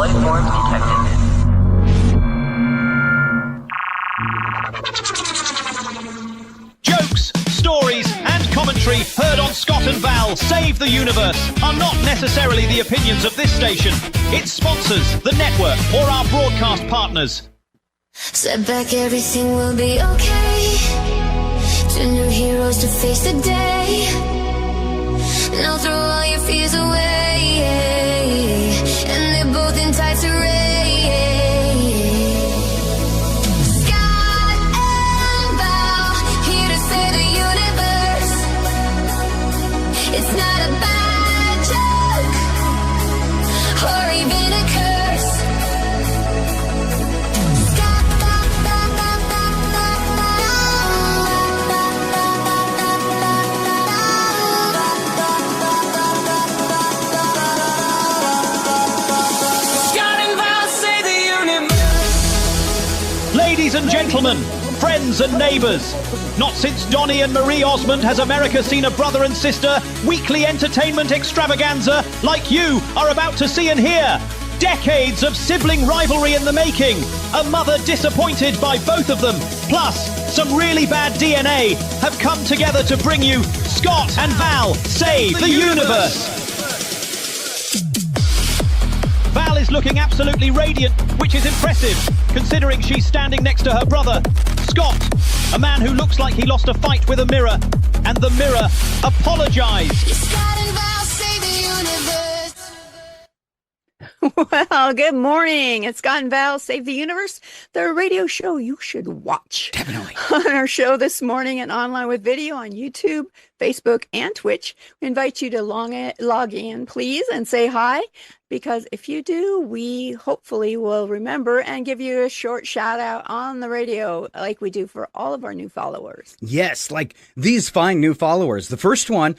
life forms detected. Jokes, stories, and commentary heard on Scott and Val Save the Universe are not necessarily the opinions of this station, its sponsors, the network, or our broadcast partners. Step back, everything will be okay. Two new heroes to face the day. Now throw all your fears away. And they're both in tights array. Scott and Val, here to save the universe. It's not a bad joke, or even a curse. Ladies and gentlemen, friends and neighbours, not since Donny and Marie Osmond has America seen a brother and sister weekly entertainment extravaganza like you are about to see and hear. Decades of sibling rivalry in the making, a mother disappointed by both of them, plus some really bad DNA have come together to bring you Scott and Val Save the Universe. Val is looking absolutely radiant, which is impressive, considering she's standing next to her brother, Scott, a man who looks like he lost a fight with a mirror, and the mirror apologised. Scott and Val save the universe. Well, good morning. It's Scott and Val Save the Universe, the radio show you should watch. Definitely. On our show this morning and online with video on YouTube, Facebook, and Twitch, we invite you to log in, please, and say hi, because if you do, we hopefully will remember and give you a short shout out on the radio like we do for all of our new followers. Yes, like these fine new followers. The first one,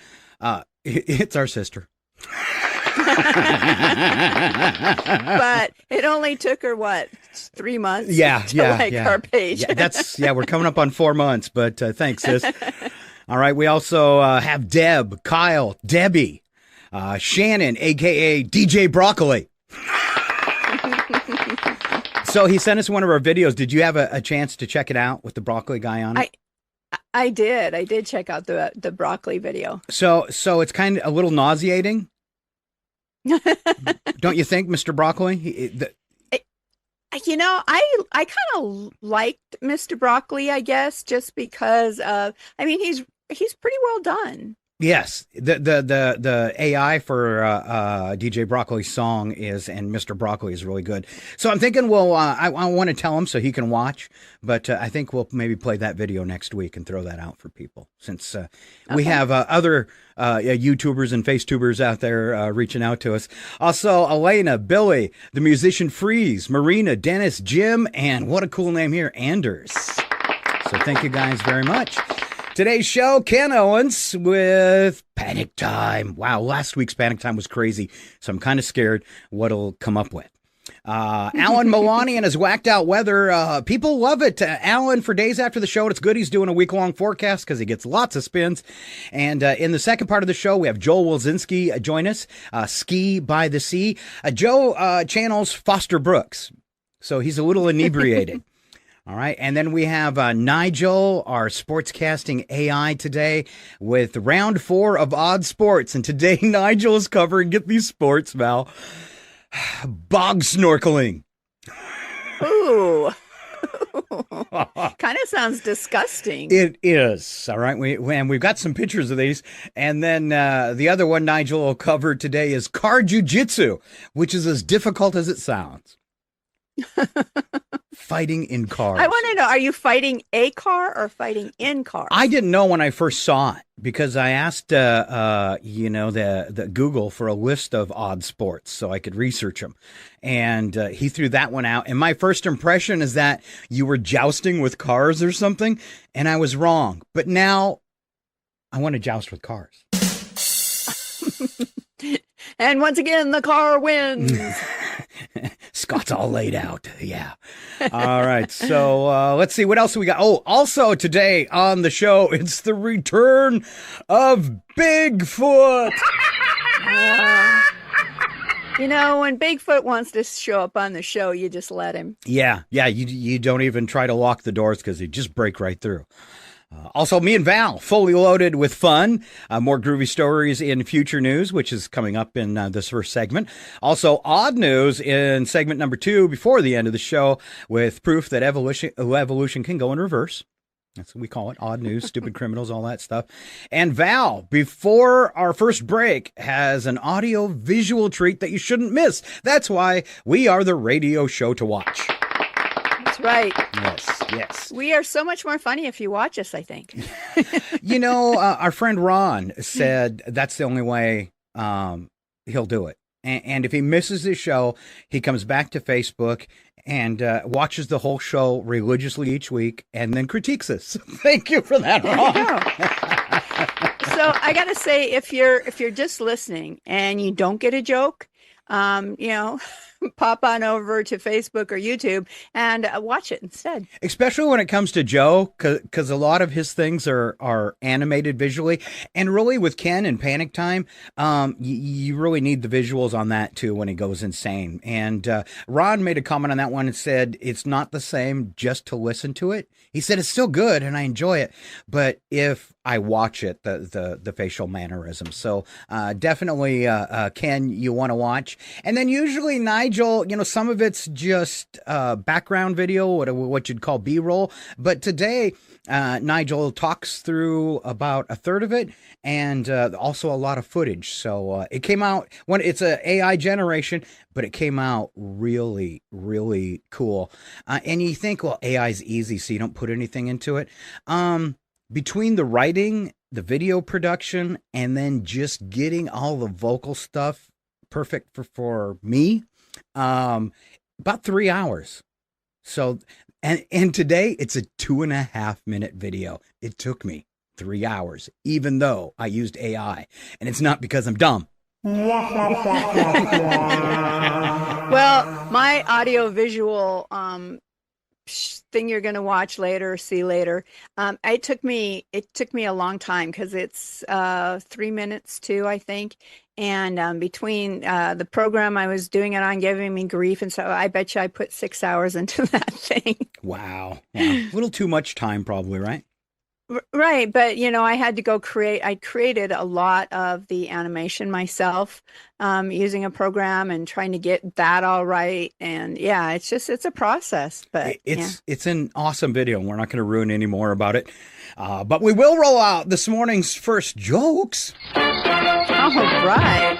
it's our sister. But it only took her, 3 months? Yeah, to like our page. Yeah, we're coming up on 4 months, but thanks, sis. All right, we also have Deb, Kyle, Debbie, Shannon, a.k.a. DJ Broccoli. So he sent us one of our videos. Did you have a chance to check it out with the broccoli guy on it? I did check out the broccoli video. So it's kind of a little nauseating. Don't you think, Mr. Broccoli? I kind of liked Mr. Broccoli, I guess, just because he's pretty well done. Yes, the AI for DJ Broccoli's song and Mr. Broccoli is really good. So I'm thinking, I want to tell him so he can watch, but I think we'll maybe play that video next week and throw that out for people, since we have other YouTubers and FaceTubers out there reaching out to us. Also, Elena, Billy, the musician Freeze, Marina, Dennis, Jim, and what a cool name here, Anders. So thank you guys very much. Today's show, Ken Owens with Panic Time. Wow, last week's Panic Time was crazy, so I'm kind of scared what he'll come up with. Alan Melani and his whacked out weather. People love it. Alan, for days after the show, it's good he's doing a week-long forecast because he gets lots of spins. And in the second part of the show, we have Joel Wilzinski join us, Ski by the Sea. Joe channels Foster Brooks, so he's a little inebriated. All right, and then we have Nigel, our sportscasting AI today, with round 4 of Odd Sports. And today Nigel is covering, get these sports, Val, bog snorkeling. Ooh. Kind of sounds disgusting. It is. All right, we've got some pictures of these. And then the other one Nigel will cover today is car jiu-jitsu, which is as difficult as it sounds. Fighting in cars. I want to know, are you fighting a car or fighting in cars? I didn't know when I first saw it because I asked, the Google for a list of odd sports so I could research them. And he threw that one out. And my first impression is that you were jousting with cars or something. And I was wrong. But now I want to joust with cars. And once again, the car wins. Scott's all laid out. Yeah. All right. So let's see. What else we got? Oh, also today on the show, it's the return of Bigfoot. You know, when Bigfoot wants to show up on the show, you just let him. Yeah. You don't even try to lock the doors because he'd just break right through. Also, me and Val, fully loaded with fun. More groovy stories in future news, which is coming up in this first segment. Also, odd news in segment number 2 before the end of the show with proof that evolution can go in reverse. That's what we call it. Odd news, stupid criminals, all that stuff. And Val, before our first break, has an audio visual treat that you shouldn't miss. That's why we are the radio show to watch. That's right. Yes. We are so much more funny if you watch us, I think. You know, our friend Ron said that's the only way he'll do it. And if he misses his show, he comes back to Facebook and watches the whole show religiously each week and then critiques us. Thank you for that, Ron. So I got to say, if you're just listening and you don't get a joke, pop on over to Facebook or YouTube and watch it instead. Especially when it comes to Joe, because a lot of his things are animated visually. And really with Ken and Panic Time, you really need the visuals on that too when he goes insane. And Ron made a comment on that one and said it's not the same just to listen to it. He said it's still good and I enjoy it, but if I watch it, the facial mannerisms. So definitely, Ken, you want to watch. And then usually Nigel, some of it's just background video, what you'd call B-roll. But today, Nigel talks through about a third of it and also a lot of footage. So it came out when it's an AI generation, but it came out really, really cool. And you think, well, AI is easy, so you don't put anything into it. Between the writing, the video production, and then just getting all the vocal stuff perfect for me, about 3 hours. So, and today it's a 2.5 minute video. It took me 3 hours, even though I used AI, and it's not because I'm dumb. Well, my audio visual thing you're going to watch later, see later. It took me a long time because it's 3 minutes too, I think. And between the program I was doing it on giving me grief, and so I bet you I put 6 hours into that thing. Wow. A little too much time, probably, right? Right, but I had to go I created a lot of the animation myself using a program and trying to get that all right. And yeah, it's a process, but it's an awesome video and we're not going to ruin any more about it. But we will roll out this morning's first jokes. All right.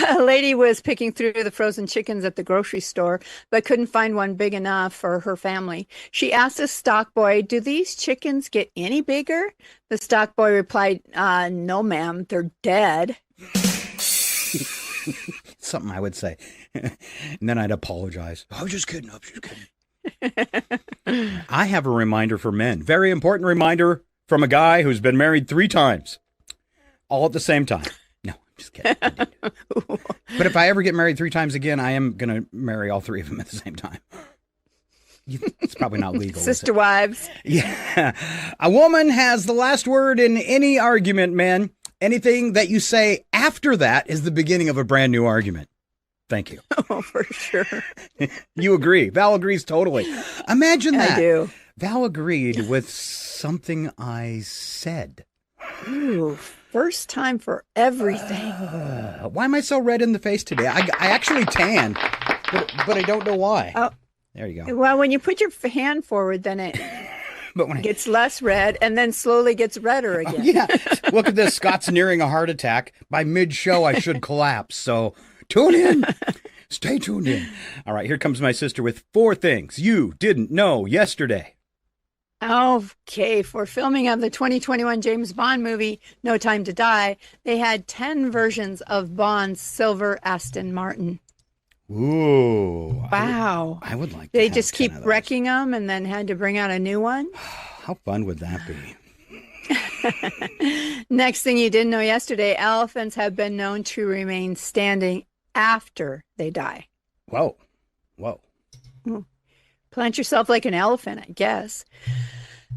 A lady was picking through the frozen chickens at the grocery store, but couldn't find one big enough for her family. She asked a stock boy, "Do these chickens get any bigger?" The stock boy replied, "No, ma'am, they're dead." Something I would say. And then I'd apologize. I was just kidding. I have a reminder for men. Very important reminder from a guy who's been married 3 times. All at the same time. Just kidding. But if I ever get married 3 times again, I am going to marry all 3 of them at the same time. It's probably not legal. Sister wives. Yeah. A woman has the last word in any argument, men. Anything that you say after that is the beginning of a brand new argument. Thank you. Oh, for sure. You agree. Val agrees totally. Imagine that. I do. Val agreed with something I said. Ooh. First time for everything. Why am I so red in the face today? I actually tanned, but I don't know why. Oh, there you go. Well, when you put your hand forward, then it gets less red and then slowly gets redder again. Yeah. Look at this. Scott's nearing a heart attack. By mid-show, I should collapse. So tune in. Stay tuned in. All right. Here comes my sister with 4 things you didn't know yesterday. Okay, for filming of the 2021 James Bond movie, No Time to Die, they had 10 versions of Bond's silver Aston Martin. Ooh. Wow. I would like They just keep wrecking them and then had to bring out a new one. How fun would that be? Next thing you didn't know yesterday, elephants have been known to remain standing after they die. Whoa. Plant yourself like an elephant, I guess.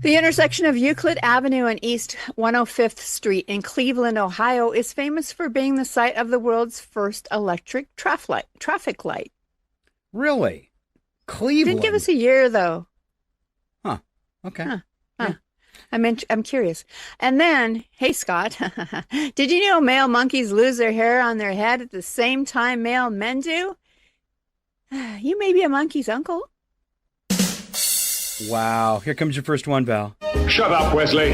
The intersection of Euclid Avenue and East 105th Street in Cleveland, Ohio, is famous for being the site of the world's first electric traffic light. Really? Cleveland? Didn't give us a year, though. Huh. Okay. Huh. Yeah. I'm curious. And then, hey, Scott, did you know male monkeys lose their hair on their head at the same time male men do? You may be a monkey's uncle. Wow. Here comes your first one, Val. Shut up, Wesley.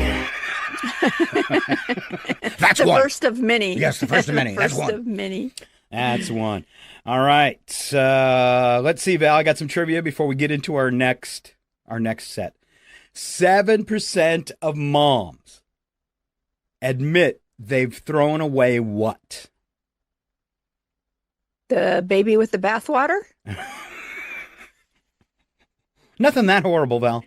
That's The one. first of many. Yes, the first of many. That's First one. of many. That's one. All right. Let's see, Val. I got some trivia before we get into our next set. 7% of moms admit they've thrown away what? The baby with the bathwater? Nothing that horrible, Val.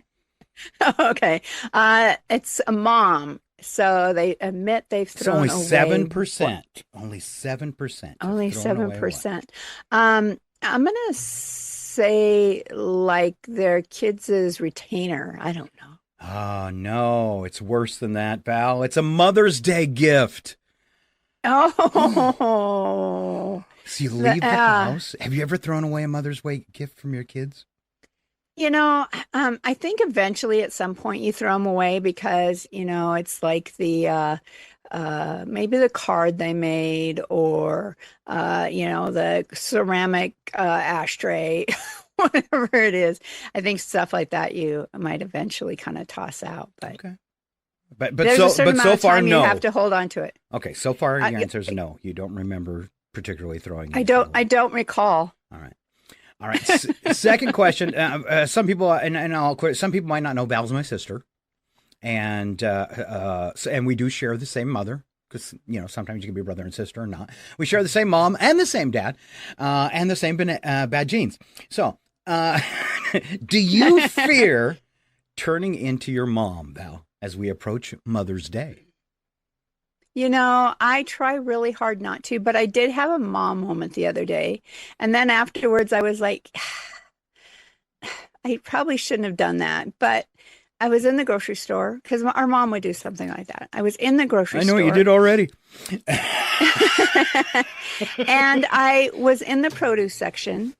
Okay. It's a mom. So they admit they've It's thrown only away 7%. Only 7%. Only have thrown away what? 7%. I'm gonna say like their kids' retainer. I don't know. Oh, no. It's worse than that, Val. It's a Mother's Day gift. Oh. So you leave the house. Have you ever thrown away a Mother's Day gift from your kids? I think eventually at some point you throw them away because, it's like the maybe the card they made or, the ceramic ashtray, whatever it is. I think stuff like that you might eventually kind of toss out. But Okay. But there's a certain amount so of far, time no. you have to hold on to it. Okay, so far your answer is no. You don't remember particularly throwing. I don't recall. All right. Second question. Some people, and I'll quit. Some people might not know Val's my sister, and we do share the same mother because sometimes you can be brother and sister or not. We share the same mom and the same dad, and the same bad genes. So, do you fear turning into your mom, Val, as we approach Mother's Day? I try really hard not to, but I did have a mom moment the other day. And then afterwards, I was like, I probably shouldn't have done that. But I was in the grocery store because our mom would do something like that. I was in the grocery store. I know what you did already. And I was in the produce section,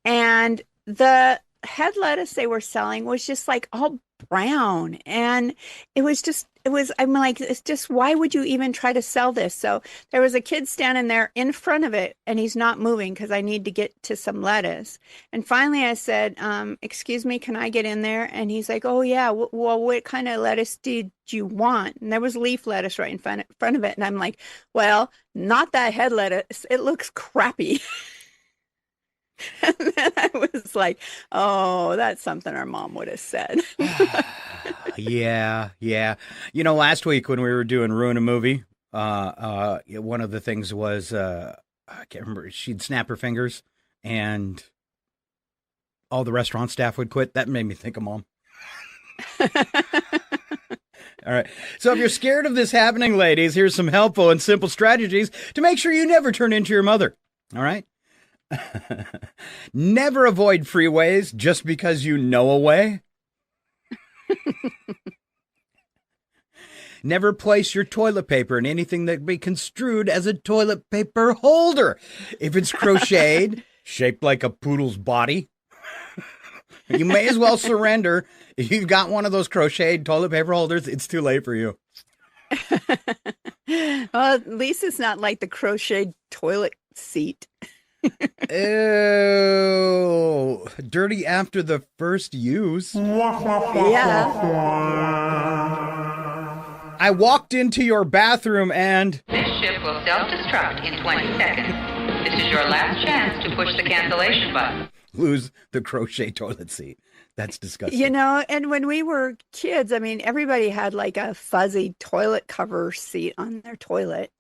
and the head lettuce they were selling was just like all brown. And I'm like, it's just, why would you even try to sell this? So there was a kid standing there in front of it, and he's not moving because I need to get to some lettuce. And finally I said, excuse me, can I get in there? And he's like, oh yeah, well, what kind of lettuce did you want? And there was leaf lettuce right in front of it. And I'm like, well, not that head lettuce. It looks crappy. And then I was like, oh, that's something our mom would have said. Yeah. Last week when we were doing Ruin a Movie, one of the things was, I can't remember, she'd snap her fingers and all the restaurant staff would quit. That made me think of Mom. All right. So if you're scared of this happening, ladies, here's some helpful and simple strategies to make sure you never turn into your mother. All right. Never avoid freeways just because you know a way. Never place your toilet paper in anything that be construed as a toilet paper holder. If it's crocheted, shaped like a poodle's body, you may as well surrender. If you've got one of those crocheted toilet paper holders, it's too late for you. Well, at least it's not like the crocheted toilet seat. Ew. Dirty after the first use. Yeah. I walked into your bathroom and... This ship will self-destruct in 20 seconds. This is your last chance to push the cancellation button. Lose the crochet toilet seat. That's disgusting. And when we were kids, I mean, everybody had like a fuzzy toilet cover seat on their toilet.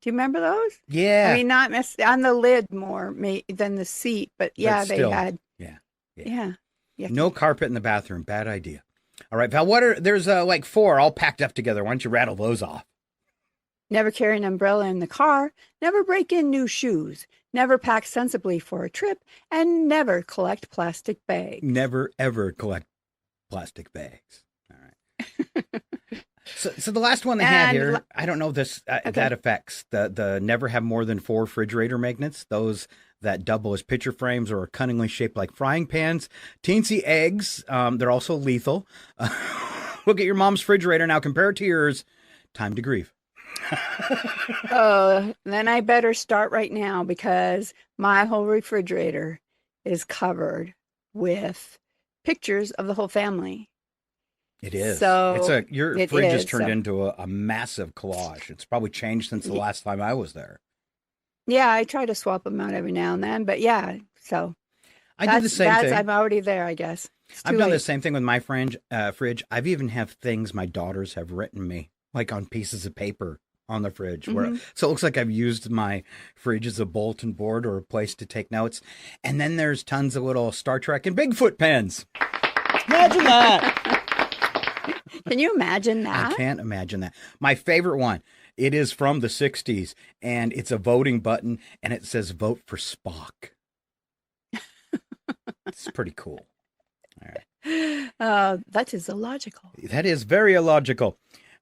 Do you remember those? Yeah. I mean, not on the lid more than the seat, but yeah, But still, they had. Yeah. Yeah. No carpet in the bathroom. Bad idea. All right, Val, there's like 4 all packed up together. Why don't you rattle those off? Never carry an umbrella in the car. Never break in new shoes. Never pack sensibly for a trip. And never collect plastic bags. Never, ever collect plastic bags. All right. So the last one they had here, I don't know if this that affects the never have more than 4 refrigerator magnets. Those that double as picture frames or are cunningly shaped like frying pans. Teensy eggs, they're also lethal. Look at your mom's refrigerator now. Compare it to yours. Time to grieve. Oh, then I better start right now because my whole refrigerator is covered with pictures of the whole family. It is. So your fridge has turned into a massive collage. It's probably changed since the last time I was there. Yeah, I try to swap them out every now and then, but yeah, so I do the same thing. I'm already there, I guess. I've done the same thing with my fridge. I've even have things my daughters have written me, like on pieces of paper on the fridge. So it looks like I've used my fridge as a bulletin board or a place to take notes. And then there's tons of little Star Trek and Bigfoot pens. Imagine that. Can you imagine that? I can't imagine that. My favorite one, it is from the 60s, and it's a voting button, and it says vote for Spock. It's pretty cool. All right. That is illogical. That is very illogical.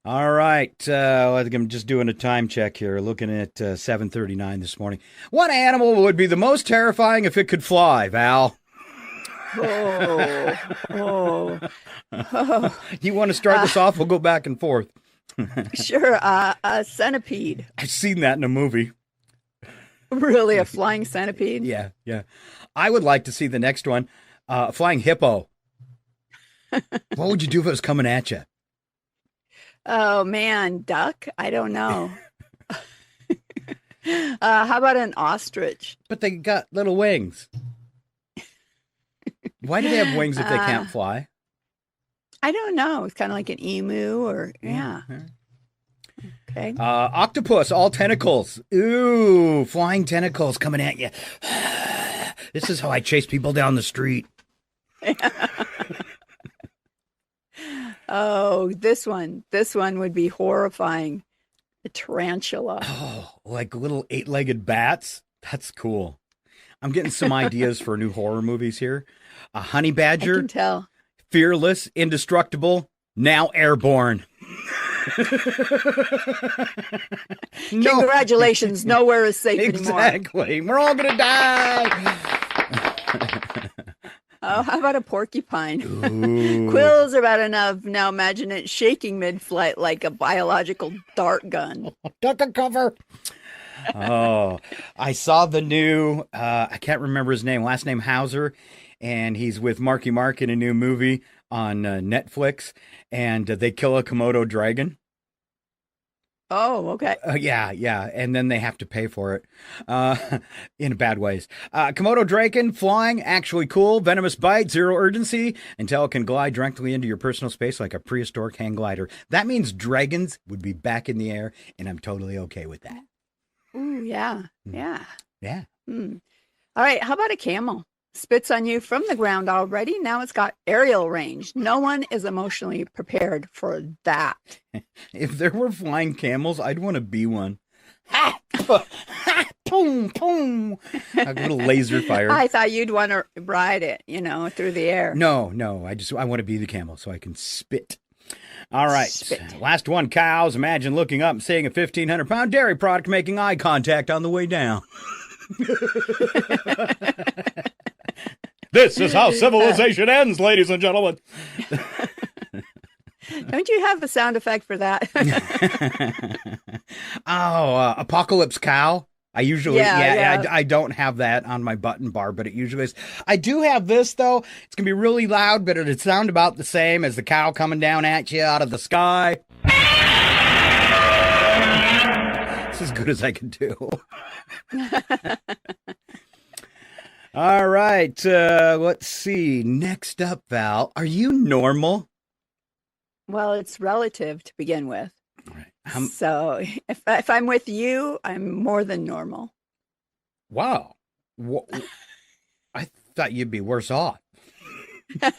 All right. I'm just doing a time check here, looking at 7:39 this morning. What animal would be the most terrifying if it could fly, Val? Oh. You want to start this off? We'll go back and forth. Sure. A centipede. I've seen that in a movie. Really, a flying centipede? Yeah. I would like to see the next one. Flying hippo. What would you do if it was coming at you? Oh, man. Duck? I don't know. How about an ostrich? But they got little wings. Why do they have wings if they can't fly? I don't know. It's kind of like an emu or, yeah. Okay. Octopus, all tentacles. Ooh, flying tentacles coming at you. This is how I chase people down the street. Oh, this one would be horrifying. A tarantula. Oh, like little 8-legged bats. That's cool. I'm getting some ideas for new horror movies here. A honey badger. I can tell. Fearless, indestructible, now airborne. Congratulations. Nowhere is safe anymore. Exactly. We're all going to die. Oh, how about a porcupine? Quills are bad enough. Now imagine it shaking mid-flight like a biological dart gun. Duck a cover. Oh, I saw the new, I can't remember his name, last name Hauser, and he's with Marky Mark in a new movie on Netflix, and they kill a Komodo dragon. Oh, okay. Yeah, and then they have to pay for it in bad ways. Komodo dragon, flying, actually cool, venomous bite, zero urgency, until it can glide directly into your personal space like a prehistoric hang glider. That means dragons would be back in the air, and I'm totally okay with that. Ooh, yeah. All right, how about a camel? Spits on you from the ground already. Now it's got aerial range. No one is emotionally prepared for that. If there were flying camels, I'd want to be one. Ha! Ha! Boom! Boom! A little laser fire. I thought you'd want to ride it, through the air. No. I want to be the camel so I can spit. All right. Spit. Last one, cows. Imagine looking up and seeing a 1,500-pound dairy product making eye contact on the way down. This is how civilization ends, ladies and gentlemen. Don't you have a sound effect for that? Apocalypse cow. I usually, yeah. I don't have that on my button bar, but it usually is. I do have this, though. It's going to be really loud, but it'd sound about the same as the cow coming down at you out of the sky. It's as good as I can do. All right, let's see. Next up, Val, are you normal? Well, it's relative to begin with. All right. So if I'm with you, I'm more than normal. Wow. I thought you'd be worse off. Let's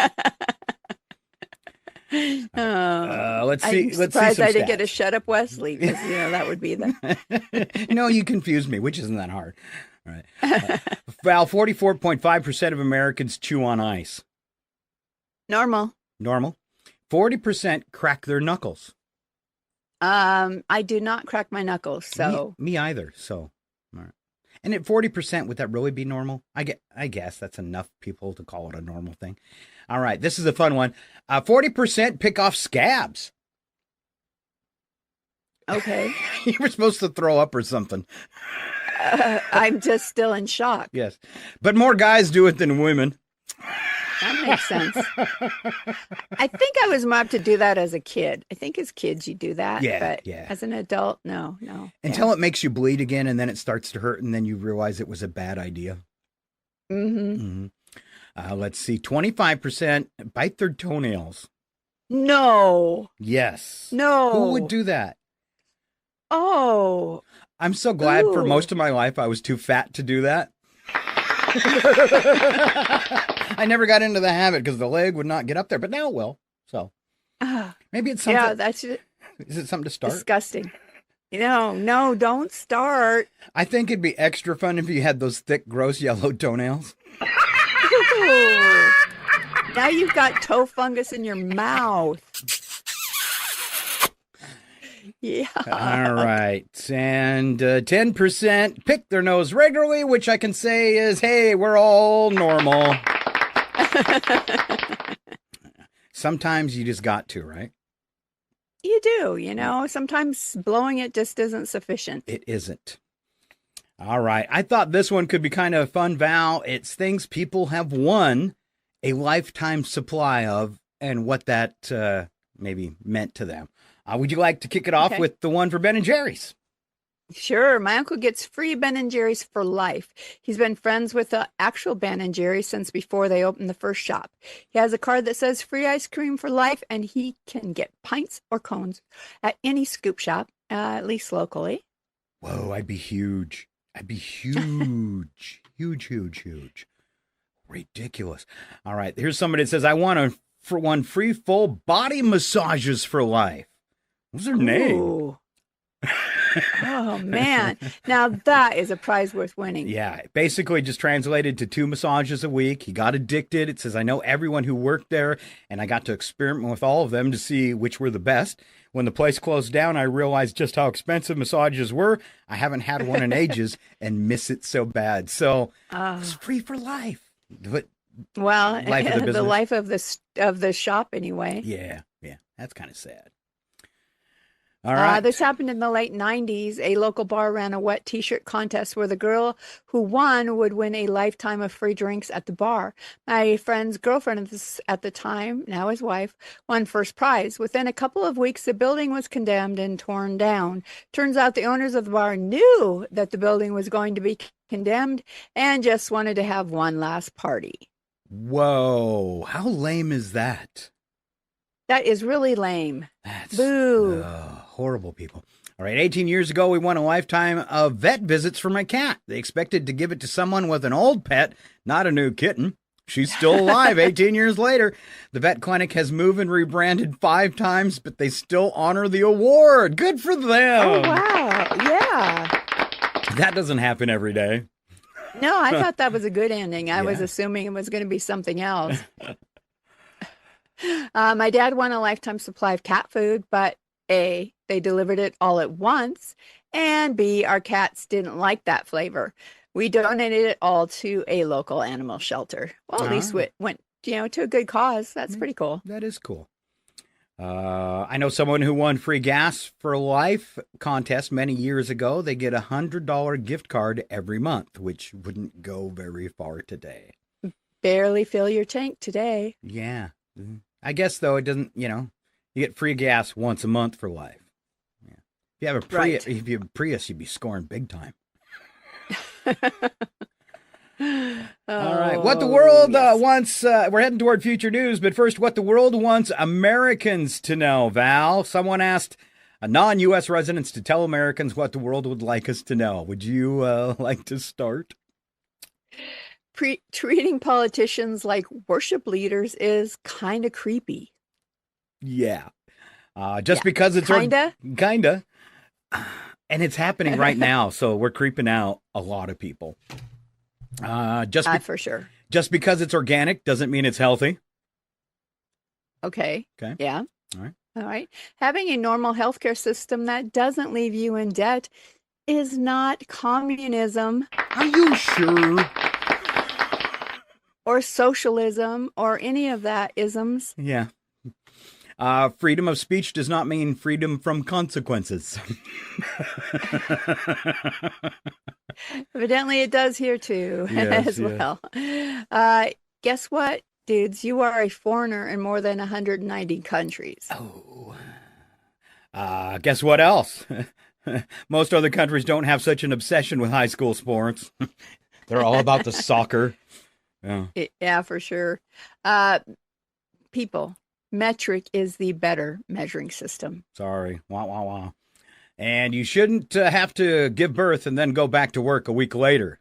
see. I'm surprised I didn't get a shut up Wesley because that would be the. No, you confused me, which isn't that hard. All right. Val, 44.5% of Americans chew on ice. Normal. 40% crack their knuckles. I do not crack my knuckles, so. Me either, so. All right. And at 40%, would that really be normal? I guess that's enough people to call it a normal thing. All right, this is a fun one. 40% pick off scabs. Okay. You were supposed to throw up or something. I'm just still in shock. Yes. But more guys do it than women. That makes sense. I think I was more apt to do that as a kid. I think as kids you do that. Yeah, but yeah. As an adult, no. Until it makes you bleed again, and then it starts to hurt, and then you realize it was a bad idea. Mm-hmm. Let's see. 25% bite their toenails. No. Yes. No. Who would do that? Oh. I'm so glad for Ooh. most of my life I was too fat to do that. I never got into the habit because the leg would not get up there, but now it will. So maybe it's something. Yeah, that's Is it something to start? disgusting. No, don't start. I think it'd be extra fun if you had those thick, gross yellow toenails. Ooh. Now you've got toe fungus in your mouth. Yeah. All right. And 10% pick their nose regularly, which I can say is, hey, we're all normal. Sometimes you just got to, right? You do, sometimes blowing it just isn't sufficient. It isn't. All right. I thought this one could be kind of fun, Val. It's things people have won a lifetime supply of and what that maybe meant to them. Would you like to kick it off with the one for Ben and Jerry's? Sure. My uncle gets free Ben and Jerry's for life. He's been friends with the actual Ben and Jerry's since before they opened the first shop. He has a card that says free ice cream for life, and he can get pints or cones at any scoop shop, at least locally. Whoa, I'd be huge. Huge. Ridiculous. All right. Here's somebody that says, I want for one free full body massages for life. What's her name? Ooh. Oh, man. Now that is a prize worth winning. Yeah. Basically just translated to 2 massages a week. He got addicted. It says, I know everyone who worked there, and I got to experiment with all of them to see which were the best. When the place closed down, I realized just how expensive massages were. I haven't had one in ages and miss it so bad. So it's free for life. But well, life of the business. The life of the shop anyway. Yeah. That's kind of sad. All right. This happened in the late 90s. A local bar ran a wet t-shirt contest where the girl who won would win a lifetime of free drinks at the bar. My friend's girlfriend at the time, now his wife, won first prize. Within a couple of weeks, the building was condemned and torn down. Turns out the owners of the bar knew that the building was going to be condemned and just wanted to have one last party. Whoa. How lame is that? That is really lame. That's Boo. Horrible people. All right, 18 years ago, we won a lifetime of vet visits for my cat. They expected to give it to someone with an old pet, not a new kitten. She's still alive 18 years later. The vet clinic has moved and rebranded 5 times, but they still honor the award. Good for them. Oh, wow. Yeah. That doesn't happen every day. No, I thought that was a good ending. I was assuming it was going to be something else. My dad won a lifetime supply of cat food, but A, they delivered it all at once, and B, our cats didn't like that flavor. We donated it all to a local animal shelter. Well, at least it went, to a good cause. That's pretty cool. That is cool. I know someone who won free gas for life contest many years ago. They get a $100 gift card every month, which wouldn't go very far today. Barely fill your tank today. Yeah. I guess, though, it doesn't, you get free gas once a month for life. Yeah. If you have a Prius, if you have a Prius, you'd be scoring big time. All right. What the world wants, we're heading toward future news, but first, what the world wants Americans to know, Val. Someone asked non-U.S. residents to tell Americans what the world would like us to know. Would you like to start? Treating politicians like worship leaders is kind of creepy. Yeah. Because it's kinda. And it's happening right now. So we're creeping out a lot of people. For sure. Just because it's organic doesn't mean it's healthy. Okay. Okay. Yeah. All right. All right. Having a normal healthcare system that doesn't leave you in debt is not communism Are you sure? or socialism or any of that isms. Yeah. Freedom of speech does not mean freedom from consequences. Evidently, it does here too, Yes, as yes. well. Guess what, dudes? You are a foreigner in more than 190 countries. Oh. Guess what else? Most other countries don't have such an obsession with high school sports. They're all about the soccer. Yeah. Yeah, for sure. People, metric is the better measuring system. Sorry. Wah, wah, wah. And you shouldn't have to give birth and then go back to work a week later.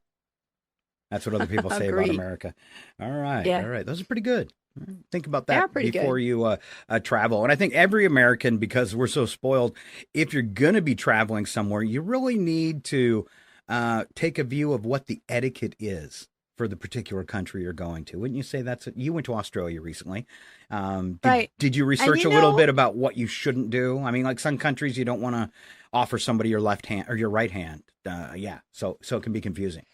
That's what other people say about Agreed. America. All right. Yeah. All right. Those are pretty good. Think about They are that pretty before you travel. And I think every American, because we're so spoiled, if you're going to be traveling somewhere, you really need to take a view of what the etiquette is for the particular country you're going to. Wouldn't you say you went to Australia recently? Right. Did you research a little bit about what you shouldn't do? I mean, like some countries, you don't want to offer somebody your left hand or your right hand. So it can be confusing.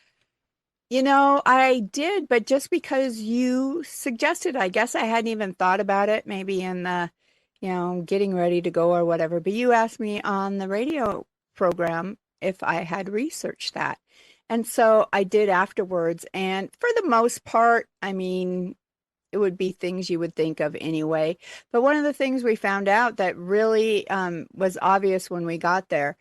I did, but just because you suggested, I guess I hadn't even thought about it, maybe in the, getting ready to go or whatever. But you asked me on the radio program if I had researched that. And so I did afterwards. And for the most part, I mean, it would be things you would think of anyway. But one of the things we found out that really was obvious when we got there,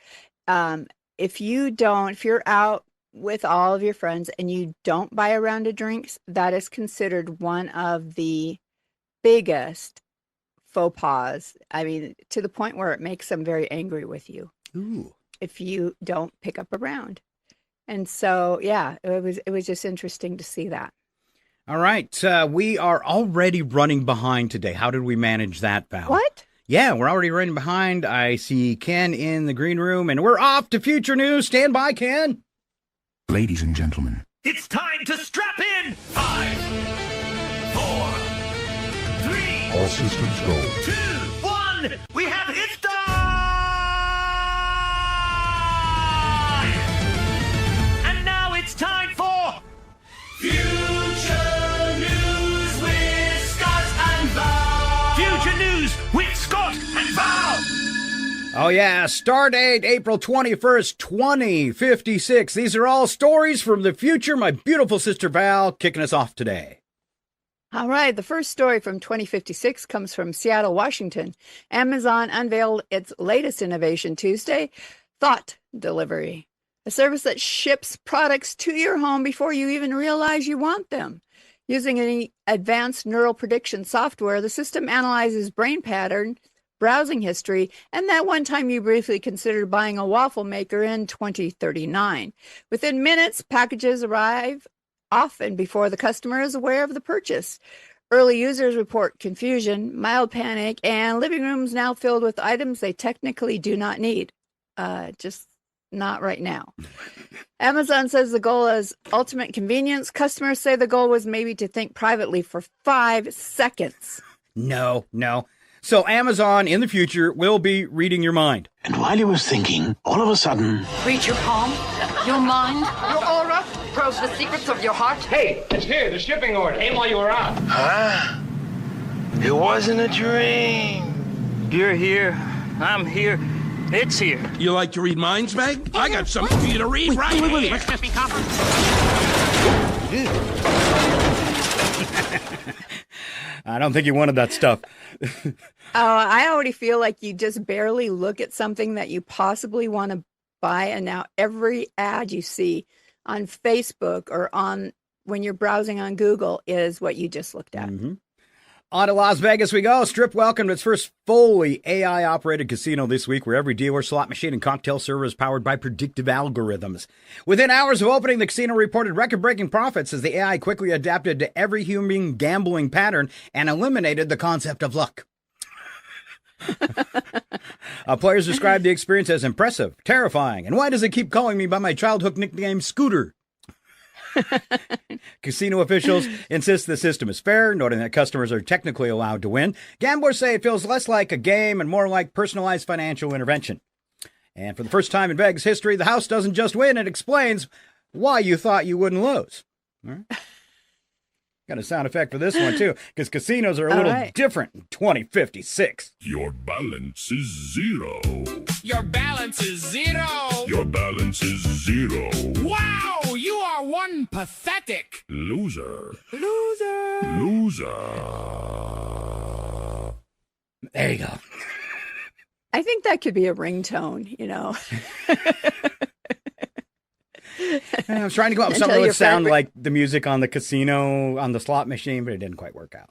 if you're out with all of your friends and you don't buy a round of drinks, that is considered one of the biggest faux pas. I mean, to the point where it makes them very angry with you. Ooh. If you don't pick up a round. And so, yeah, it was just interesting to see that. All right. We are already running behind today. How did we manage that, Val? What? Yeah, we're already running behind. I see Ken in the green room, and we're off to Future News. Stand by, Ken. Ladies and gentlemen, It's time to strap in! 5, 4, 3, all systems go. 2, 1! We have it time! And now it's time for Future News with Scott and Val! Future News with Scott and Val! Oh, yeah. Star date, April 21st, 2056. These are all stories from the future. My beautiful sister Val kicking us off today. All right. The first story from 2056 comes from Seattle, Washington. Amazon unveiled its latest innovation Tuesday, Thought Delivery, a service that ships products to your home before you even realize you want them. Using an advanced neural prediction software, the system analyzes brain pattern, browsing history, and that one time you briefly considered buying a waffle maker in 2039. Within minutes, packages arrive, often before the customer is aware of the purchase. Early users report confusion, mild panic, and living rooms now filled with items they technically do not need. Just not right now. Amazon says the goal is ultimate convenience. Customers say the goal was maybe to think privately for 5 seconds. No. So Amazon in the future will be reading your mind. And while he was thinking, all of a sudden, Read your palm, your mind, your aura, probes the secrets of your heart. Hey, it's here, the shipping order. Came while you were out. huh? It wasn't a dream. You're here. I'm here. It's here. You like to read minds, Meg? I got something for you to read right here. Let's just be confident. I don't think you wanted that stuff. I already feel like you just barely look at something that you possibly want to buy. And now every ad you see on Facebook or when you're browsing on Google is what you just looked at. Mm-hmm. On to Las Vegas we go. Strip welcomed its first fully AI-operated casino this week, where every dealer, slot machine, and cocktail server is powered by predictive algorithms. Within hours of opening, the casino reported record-breaking profits as the AI quickly adapted to every human gambling pattern and eliminated the concept of luck. Players described the experience as impressive, terrifying, and why does it keep calling me by my childhood nickname, Scooter? Casino officials insist the system is fair, noting that customers are technically allowed to win. Gamblers say it feels less like a game and more like personalized financial intervention. And for the first time in Vegas history, the house doesn't just win, it explains why you thought you wouldn't lose. All right. Got a sound effect for this one, too, because casinos are a little different in 2056. Your balance is zero. Your balance is zero. Your balance is zero. Wow, you are one pathetic loser. Loser. There you go. I think that could be a ringtone, you know. I was trying to go up with something that would sound like the music on the casino, on the slot machine, but it didn't quite work out.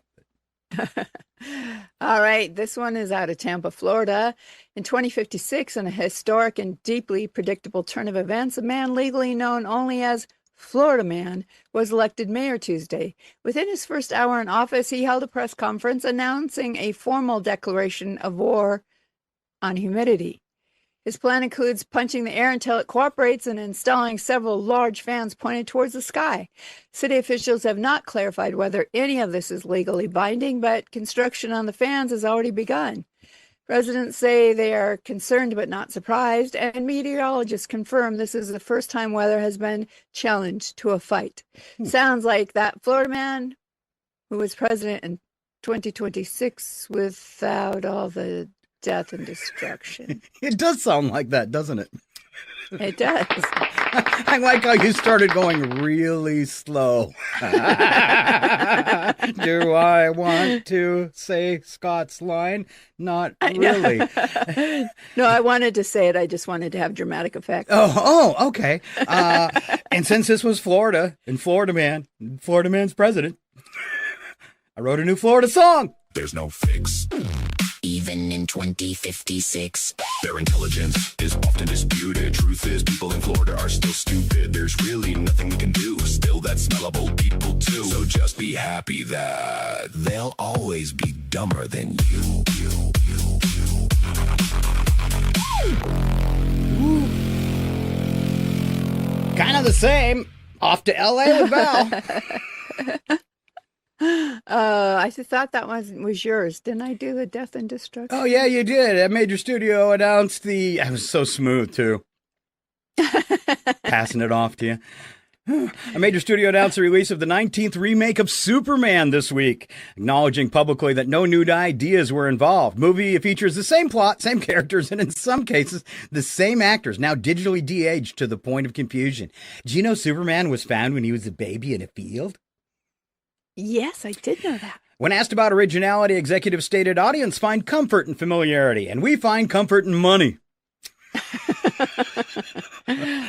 All right, this one is out of Tampa, Florida. In 2056, in a historic and deeply predictable turn of events, a man legally known only as Florida Man was elected mayor Tuesday. Within his first hour in office, he held a press conference announcing a formal declaration of war on humidity. His plan includes punching the air until it cooperates and installing several large fans pointed towards the sky. City officials have not clarified whether any of this is legally binding, but construction on the fans has already begun. Residents say they are concerned but not surprised, and meteorologists confirm this is the first time weather has been challenged to a fight. Sounds like that Florida man who was president in 2026 without all the death and destruction. It does sound like that, doesn't it? It does. I like how you started going really slow. Do I want to say Scott's line? Not really. No, I wanted to say it. I just wanted to have dramatic effect. Oh, okay. And since this was Florida and Florida Man's president, I wrote a new Florida song. There's no fix. Even in 2056, their intelligence is often disputed. Truth is, people in Florida are still stupid. There's really nothing we can do. Still, that smell of old people too. So just be happy that they'll always be dumber than you. Kind of the same. Off to LA with Val. I thought that was yours. Didn't I do the death and destruction? Oh, yeah, you did. A major studio announced I was so smooth, too. Passing it off to you. A major studio announced the release of the 19th remake of Superman this week, acknowledging publicly that no new ideas were involved. Movie features the same plot, same characters, and in some cases, the same actors, now digitally de-aged to the point of confusion. Do you know Superman was found when he was a baby in a field? Yes, I did know that. When asked about originality, executives stated audience find comfort in familiarity, and we find comfort in money.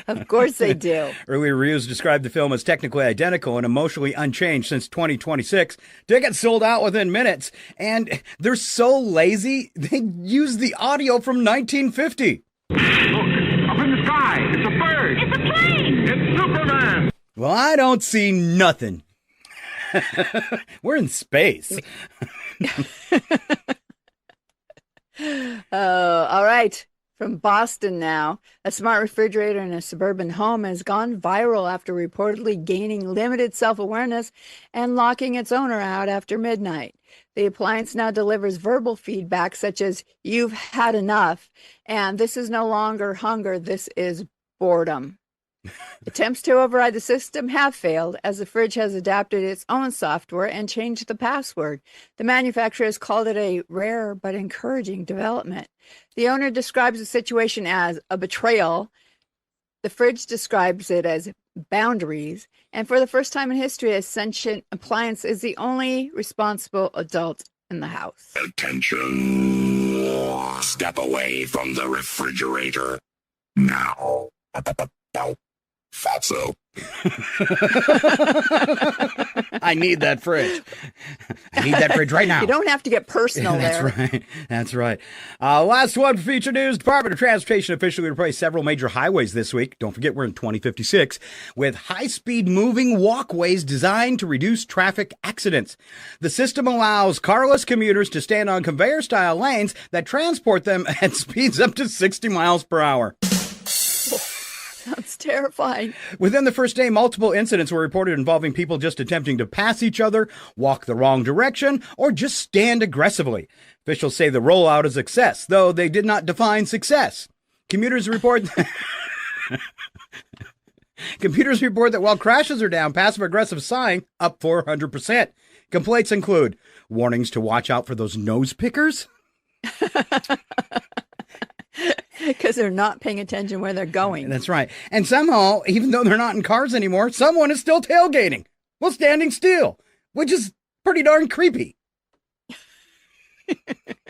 Of course they do. Earlier reviews described the film as technically identical and emotionally unchanged since 2026. Tickets sold out within minutes, and they're so lazy, they use the audio from 1950. Look, up in the sky, it's a bird. It's a plane. It's Superman. Well, I don't see nothing. We're in space. All right. From Boston now, a smart refrigerator in a suburban home has gone viral after reportedly gaining limited self-awareness and locking its owner out after midnight. The appliance now delivers verbal feedback such as, "You've had enough," and "This is no longer hunger, this is boredom." Attempts to override the system have failed as the fridge has adapted its own software and changed the password. The manufacturer has called it a rare but encouraging development. The owner describes the situation as a betrayal. The fridge describes it as boundaries. And for the first time in history, a sentient appliance is the only responsible adult in the house. Attention. Step away from the refrigerator. Now. Fatso. I need that fridge. I need that fridge right now. You don't have to get personal there. That's right. That's right. Last one for feature news. Department of Transportation officially replaced several major highways this week. Don't forget we're in 2056 with high-speed moving walkways designed to reduce traffic accidents. The system allows carless commuters to stand on conveyor-style lanes that transport them at speeds up to 60 miles per hour. Sounds terrifying. Within the first day, multiple incidents were reported involving people just attempting to pass each other, walk the wrong direction, or just stand aggressively. Officials say the rollout is a success, though they did not define success. Computers report that while crashes are down, passive-aggressive sign up 400%. Complaints include warnings to watch out for those nose pickers. Because they're not paying attention where they're going. That's right. And somehow, even though they're not in cars anymore, someone is still tailgating while standing still, which is pretty darn creepy.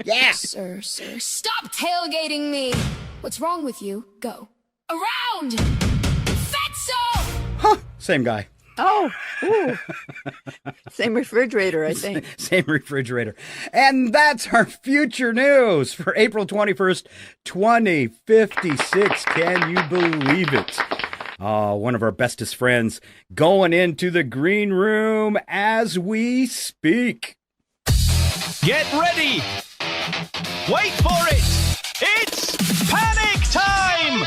Yeah. Sir, stop tailgating me. What's wrong with you? Go. Around! Fatso! Huh. Same guy. Oh, ooh. Same refrigerator, I think. Same refrigerator. And that's our future news for April 21st, 2056. Can you believe it? Oh, one of our bestest friends going into the green room as we speak. Get ready! Wait for it! It's panic time!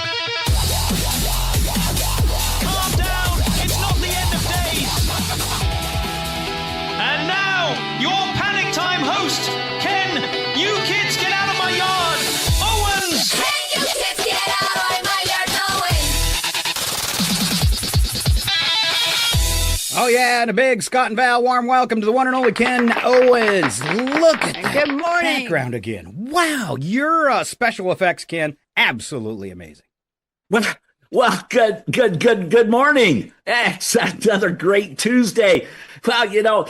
Calm down, it's not the end of days! And now, your panic time host, Ken, you kids get out of my yard! Owens! Hey, you kids, get out of my yard, Oh, yeah, and a big Scott and Val warm welcome to the one and only Ken Owens. Look at that good morning. background again. Wow, your special effects, Ken, absolutely amazing. Well, good morning. It's another great Tuesday. Well, you know,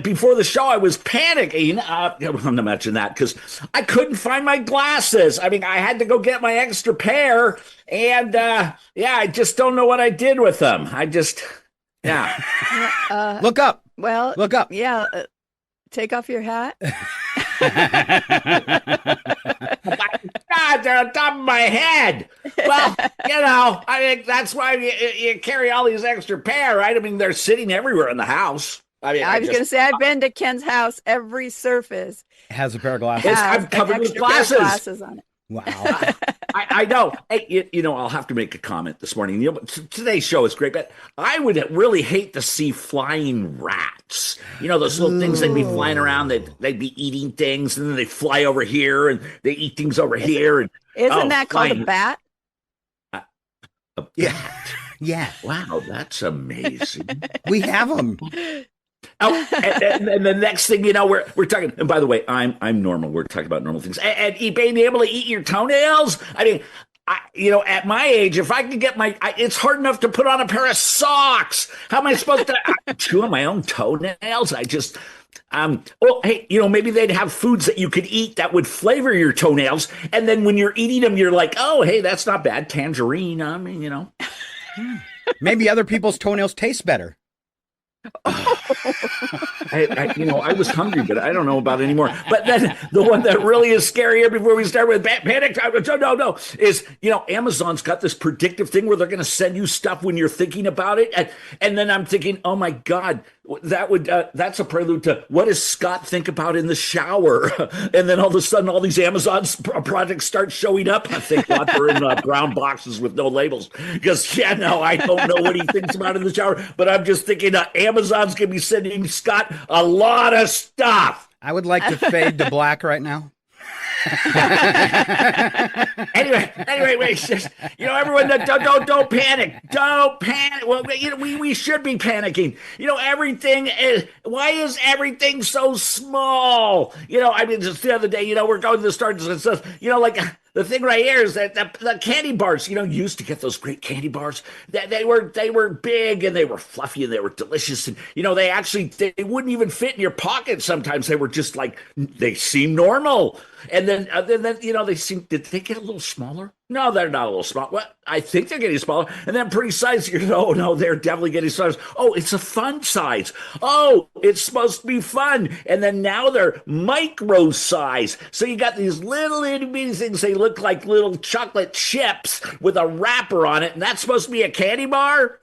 before the show, I was panicking. I'm going to mention that because I couldn't find my glasses. I mean, I had to go get my extra pair. And, I just don't know what I did with them. Look up. Well, look up. Yeah. Take off your hat. God, they're on top of my head. Well, you know, I mean, that's why you carry all these extra pair, right? I mean, they're sitting everywhere in the house. I mean, I was going to say, I've been to Ken's house. Every surface has a pair of glasses. I'm covered with glasses on it. Wow. I know. Hey, you know, I'll have to make a comment this morning. You know, today's show is great, but I would really hate to see flying rats. You know, those little things that'd be flying around, they'd be eating things, and then they fly over here, and they eat things over here. And Isn't that called a bat? A bat? Yeah. Wow, that's amazing. We have them. Oh, and the next thing you know, we're talking. And by the way, I'm normal. We're talking about normal things. And being able to eat your toenails. I mean, at my age, if I could get it's hard enough to put on a pair of socks. How am I supposed to chew on my own toenails? Hey, you know, maybe they'd have foods that you could eat that would flavor your toenails. And then when you're eating them, you're like, oh, hey, that's not bad. Tangerine. I mean, you know. Maybe other people's toenails taste better. I was hungry, but I don't know about it anymore. But then the one that really is scarier before we start with panic, no, is, you know, Amazon's got this predictive thing where they're going to send you stuff when you're thinking about it. And then I'm thinking, oh my God, that's a prelude to what does Scott think about in the shower? And then all of a sudden, all these Amazon projects start showing up. I think they're in brown boxes with no labels. Because, I don't know what he thinks about in the shower. But I'm just thinking Amazon's going to be sending Scott a lot of stuff. I would like to fade to black right now. Anyway, wait. You know, everyone, don't panic. Don't panic. Well, you know, we should be panicking. You know, why is everything so small? You know, I mean, just the other day, you know, we're going to the stores and stuff. You know, like the thing right here is that the candy bars. You know, you used to get those great candy bars. They were big and they were fluffy and they were delicious. And you know, they wouldn't even fit in your pocket. Sometimes they were just like they seemed normal. And then you know, did they get a little smaller? No, they're not a little small. Well, I think they're getting smaller. And then pretty size, no, they're definitely getting smaller. Oh, it's a fun size. Oh, it's supposed to be fun. And then now they're micro size. So you got these little itty bitty things. They look like little chocolate chips with a wrapper on it. And that's supposed to be a candy bar?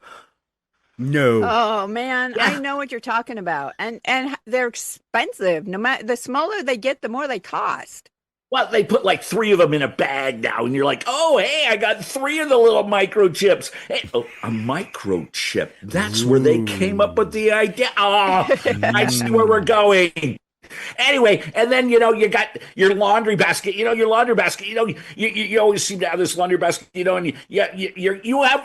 No. Oh man, yeah. I know what you're talking about. And they're expensive. No matter the smaller they get, the more they cost. Well, they put like 3 of them in a bag now, and you're like, oh, hey, I got 3 of the little microchips. Hey, a microchip. That's where they came up with the idea. Oh, I see where we're going. Anyway, and then, you got your laundry basket, you always seem to have this laundry basket, and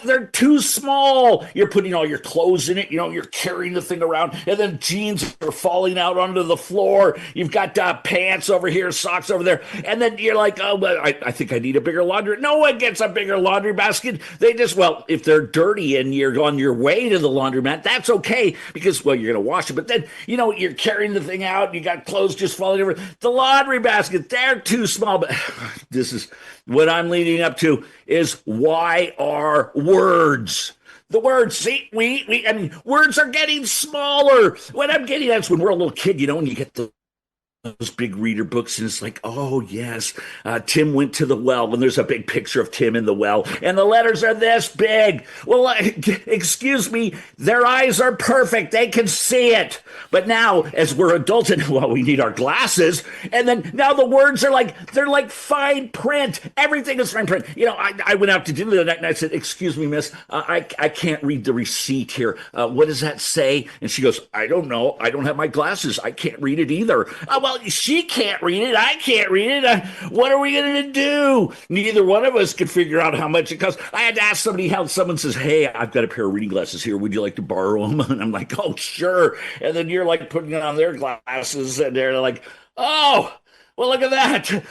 they're too small. You're putting all your clothes in it, you're carrying the thing around, and then jeans are falling out onto the floor. You've got pants over here, socks over there, and then you're like, oh, but I think I need a bigger laundry. No one gets a bigger laundry basket. They just, if they're dirty and you're on your way to the laundromat, that's okay because, you're going to wash it. But then, you're carrying the thing out, you got clothes just falling over. The laundry basket, they're too small. But this is what I'm leading up to is why are words? The words, see, words are getting smaller. What I'm getting at is when we're a little kid, and you get those big reader books, and it's like, oh, yes, Tim went to the well, and there's a big picture of Tim in the well, and the letters are this big. Well, excuse me, their eyes are perfect. They can see it. But now, as we're adults, and we need our glasses, and then now the words are they're like fine print. Everything is fine print. I went out to dinner the other night, and I said, excuse me, miss, I can't read the receipt here. What does that say? And she goes, I don't know. I don't have my glasses. I can't read it either. Well, she can't read it. I can't read it. What are we going to do? Neither one of us could figure out how much it costs. I had to ask somebody how someone says, hey, I've got a pair of reading glasses here. Would you like to borrow them? And I'm like, oh, sure. And then you're putting on their glasses, and they're like, oh, well, look at that.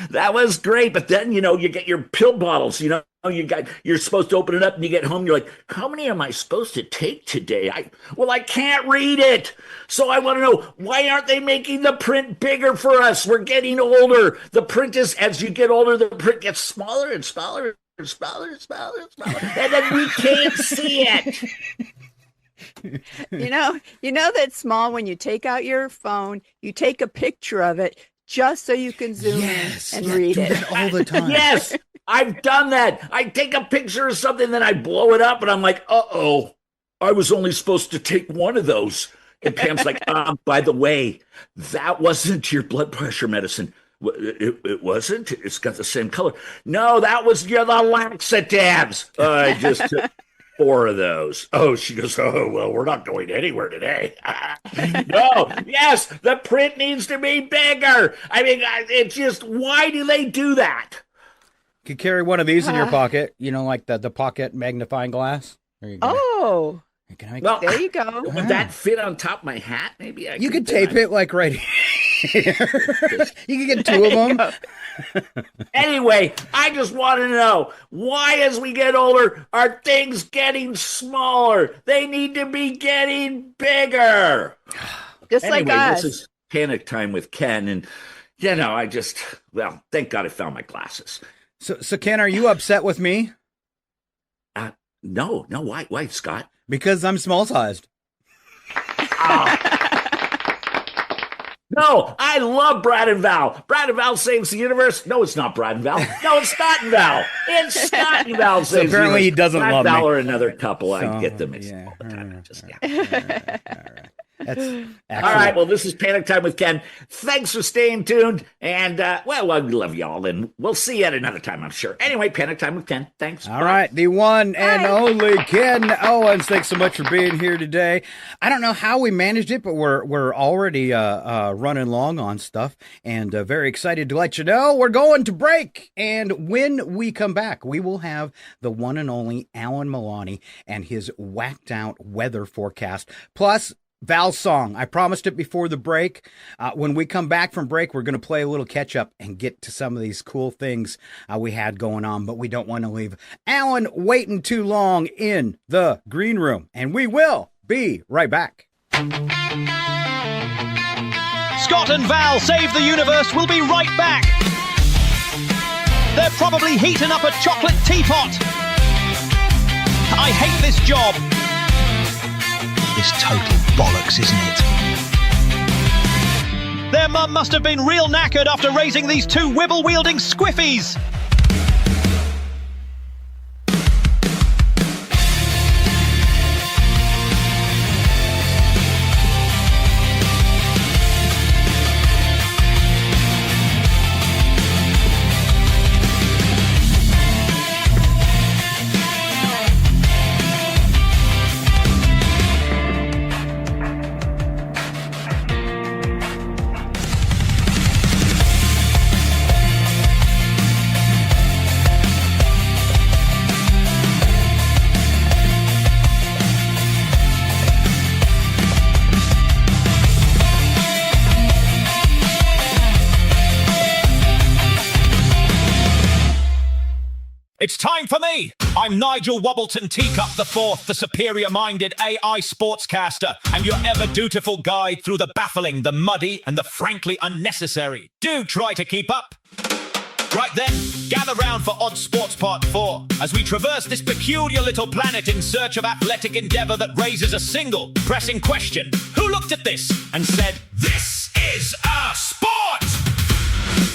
That was great. But then, you get your pill bottles, you're supposed to open it up, and you get home, you're like, how many am I supposed to take today? I can't read it. So I want to know, why aren't they making the print bigger for us? We're getting older. The print is, as you get older, the print gets smaller and smaller and smaller and smaller and smaller. And then we can't see it. You know that's small when you take out your phone, you take a picture of it just so you can zoom in and read it all the time. Yes, I've done that. I take a picture of something, then I blow it up, and I'm like, uh-oh, I was only supposed to take one of those. And Pam's like, by the way, that wasn't your blood pressure medicine. It wasn't? It's got the same color. No, that was the laxatives. I just took 4 of those. Oh, she goes, oh, well, we're not going anywhere today. No, yes, the print needs to be bigger. It's just, why do they do that? You could carry one of these in your pocket, like the pocket magnifying glass. There you go. Oh. There you go. Would that fit on top of my hat? Maybe you could tape it right here. You could get 2 of them. Anyway, I just want to know, why as we get older are things getting smaller? They need to be getting bigger. Just like us. This is Panic Time with Ken, and thank God I found my glasses. So Ken, are you upset with me? No. Why, Scott? Because I'm small-sized. No, I love Brad and Val. Brad and Val Saves the Universe. No, it's not Brad and Val. No, it's Scott and Val. It's Scott and Val Saves the Universe. Apparently he doesn't Brad love and Val me. are another couple. I get them. Yeah. All the time. All right. That's all right. Well, this is Panic Time with Ken. Thanks for staying tuned. And, we love y'all. And we'll see you at another time, I'm sure. Anyway, Panic Time with Ken. Thanks. All right. The one and only Ken Owens. Thanks so much for being here today. I don't know how we managed it, but we're already running long on stuff, and very excited to let you know we're going to break. And when we come back, we will have the one and only Alan Melani and his whacked out weather forecast, plus Val's song. I promised it before the break. When we come back from break, we're going to play a little catch up and get to some of these cool things we had going on, but we don't want to leave Alan waiting too long in the green room, and we will be right back. Scott and Val Save the Universe will be right back. They're probably heating up a chocolate teapot. I hate this job. This total bollocks, isn't it? Their mum must have been real knackered after raising these 2 wibble-wielding squiffies. It's time for me! I'm Nigel Wobbleton Teacup IV, the superior-minded AI sportscaster, and your ever-dutiful guide through the baffling, the muddy, and the frankly unnecessary. Do try to keep up! Right then, gather round for Odd Sports Part 4, as we traverse this peculiar little planet in search of athletic endeavor that raises a single, pressing question. Who looked at this and said, "This is a sport"?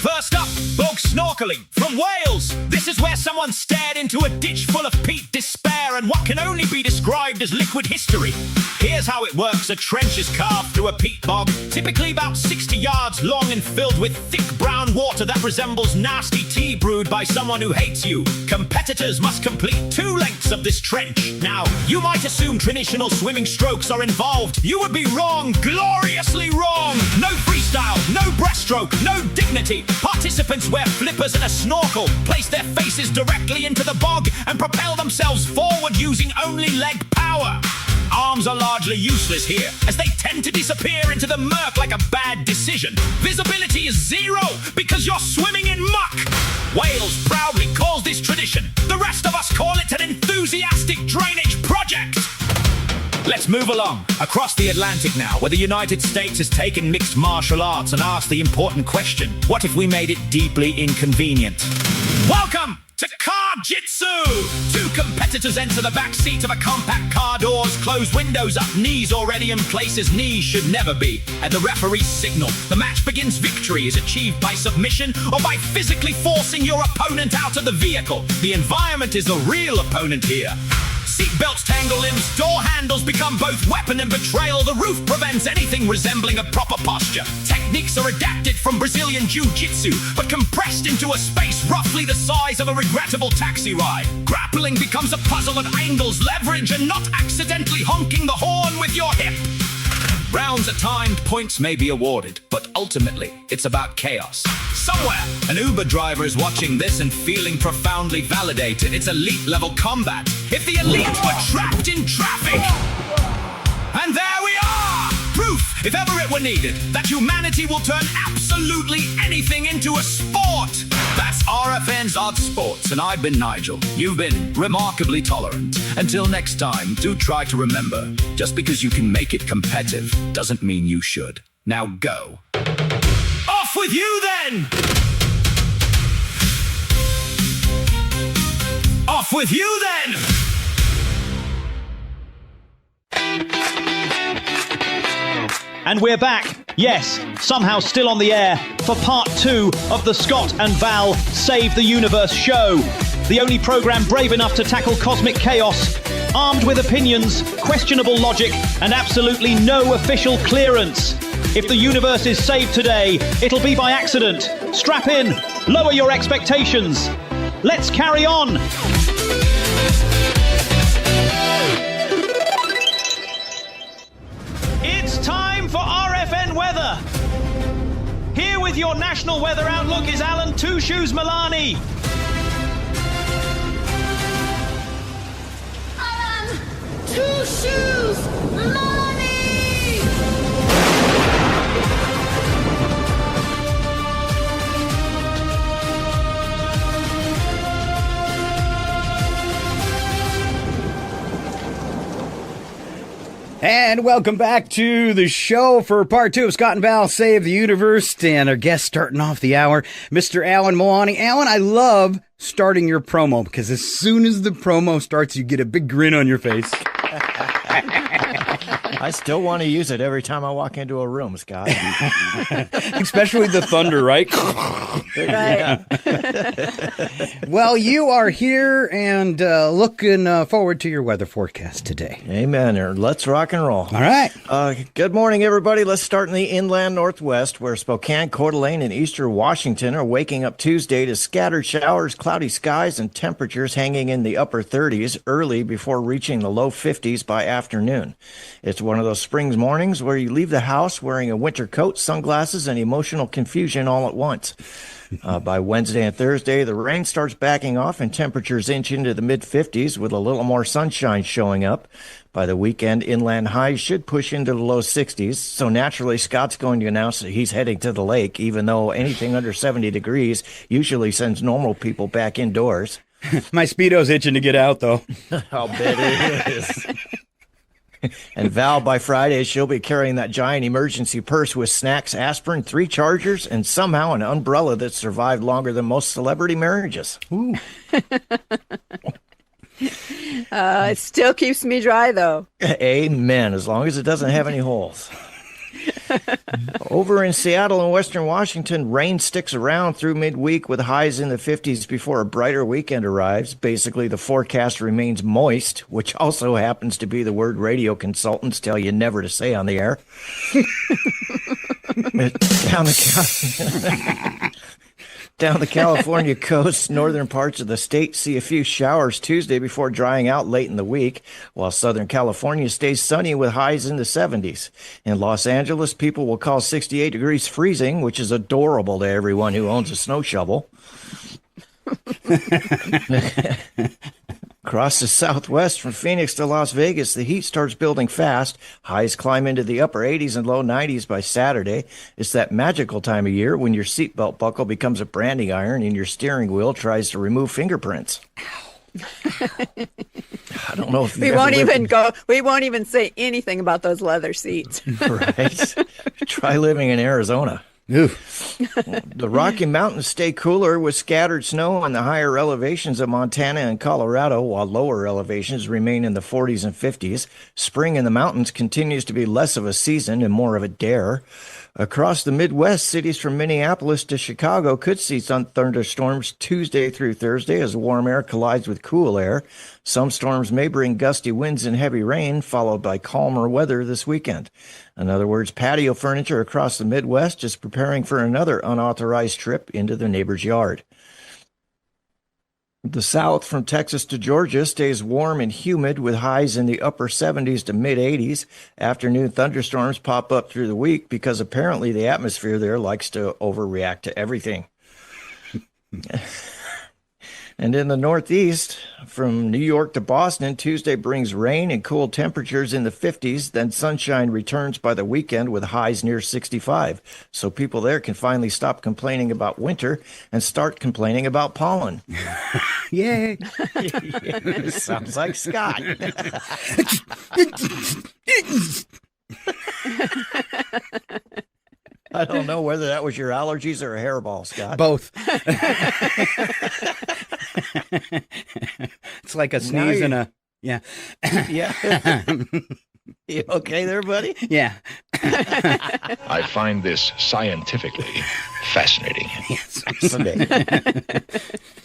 First up, bog snorkeling from Wales. This is where someone stared into a ditch full of peat despair and what can only be described as liquid history. Here's how it works. A trench is carved through a peat bog, typically about 60 yards long and filled with thick brown water that resembles nasty tea brewed by someone who hates you. Competitors must complete 2 lengths of this trench. Now, you might assume traditional swimming strokes are involved. You would be wrong, gloriously wrong. No freestyle, no breaststroke, no dignity. Participants wear flippers and a snorkel, place their faces directly into the bog, and propel themselves forward using only leg power. Arms are largely useless here, as they tend to disappear into the murk like a bad decision. Visibility is 0 because you're swimming in muck. Wales proudly calls this tradition. The rest of us call it an enthusiastic drainage project. Let's move along, across the Atlantic now, where the United States has taken mixed martial arts and asked the important question, what if we made it deeply inconvenient? Welcome to Car Jitsu! 2 competitors enter the back seat of a compact car, doors closed, windows up, knees already in places knees should never be. At the referee's signal, the match begins. Victory is achieved by submission or by physically forcing your opponent out of the vehicle. The environment is the real opponent here. Seatbelts tangle limbs, door handles become both weapon and betrayal. The roof prevents anything resembling a proper posture. Techniques are adapted from Brazilian jiu-jitsu, but compressed into a space roughly the size of a regrettable taxi ride. Grappling becomes a puzzle of angles, leverage, and not accidentally honking the horn with your hip. Rounds are timed, points may be awarded, but ultimately, it's about chaos. Somewhere, an Uber driver is watching this and feeling profoundly validated. It's elite-level combat. If the elite were trapped in traffic! And there we are! Proof, if ever it were needed, that humanity will turn absolutely anything into a sport! That's RFN's Odd Sports, and I've been Nigel. You've been remarkably tolerant. Until next time, do try to remember, just because you can make it competitive doesn't mean you should. Now go. Off with you then! Off with you then! And we're back, yes, somehow still on the air, for part 2 of the Scott and Val Save the Universe show. The only program brave enough to tackle cosmic chaos, armed with opinions, questionable logic, and absolutely no official clearance. If the universe is saved today, it'll be by accident. Strap in, lower your expectations. Let's carry on. It's time for RFN weather. Here with your national weather outlook is Alan Two Shoes Melani. Alan Two Shoes Melani! And welcome back to the show for part 2 of Scott and Val Save the Universe. And our guest starting off the hour, Mr. Alan Melani. Alan, I love starting your promo because as soon as the promo starts, you get a big grin on your face. I still want to use it every time I walk into a room, Scott. Especially the thunder, right? Right. Well, you are here and looking forward to your weather forecast today. Amen. Let's rock and roll. All right. Good morning, everybody. Let's start in the inland northwest, where Spokane, Coeur d'Alene, and eastern Washington are waking up Tuesday to scattered showers, cloudy skies, and temperatures hanging in the upper 30s early before reaching the low 50s by afternoon. It's one of those spring mornings where you leave the house wearing a winter coat, sunglasses, and emotional confusion all at once. By Wednesday and Thursday, the rain starts backing off and temperatures inch into the mid-50s with a little more sunshine showing up. By the weekend, inland highs should push into the low 60s, so naturally Scott's going to announce that he's heading to the lake, even though anything under 70 degrees usually sends normal people back indoors. My Speedo's itching to get out, though. I'll bet it is. And Val, by Friday, she'll be carrying that giant emergency purse with snacks, aspirin, 3 chargers, and somehow an umbrella that survived longer than most celebrity marriages. Ooh. It still keeps me dry, though. Amen, as long as it doesn't have any holes. Over in Seattle and Western Washington, rain sticks around through midweek with highs in the 50s before a brighter weekend arrives. Basically, the forecast remains moist, which also happens to be the word radio consultants tell you never to say on the air. Down the California coast, northern parts of the state see a few showers Tuesday before drying out late in the week, while Southern California stays sunny with highs in the 70s. In Los Angeles, people will call 68 degrees freezing, which is adorable to everyone who owns a snow shovel. Across the Southwest from Phoenix to Las Vegas, the heat starts building fast. Highs climb into the upper 80s and low 90s by Saturday. It's that magical time of year when your seatbelt buckle becomes a branding iron and your steering wheel tries to remove fingerprints. I don't know if we won't even say anything about those leather seats. Right? Try living in Arizona. The Rocky Mountains stay cooler with scattered snow on the higher elevations of Montana and Colorado, while lower elevations remain in the 40s and 50s. Spring in the mountains continues to be less of a season and more of a dare. Across the Midwest, cities from Minneapolis to Chicago could see some thunderstorms Tuesday through Thursday as warm air collides with cool air. Some storms may bring gusty winds and heavy rain, followed by calmer weather this weekend. In other words, patio furniture across the Midwest is preparing for another unauthorized trip into their neighbor's yard. The South, from Texas to Georgia, stays warm and humid with highs in the upper 70s to mid-80s. Afternoon thunderstorms pop up through the week because apparently the atmosphere there likes to overreact to everything. And in the Northeast, from New York to Boston, Tuesday brings rain and cool temperatures in the 50s. Then sunshine returns by the weekend with highs near 65. So people there can finally stop complaining about winter and start complaining about pollen. Yay. Sounds like Scott. I don't know whether that was your allergies or a hairball, Scott. Both. It's like a sneeze and a... Yeah. Yeah. You okay there, buddy? Yeah. I find this scientifically fascinating. Yes.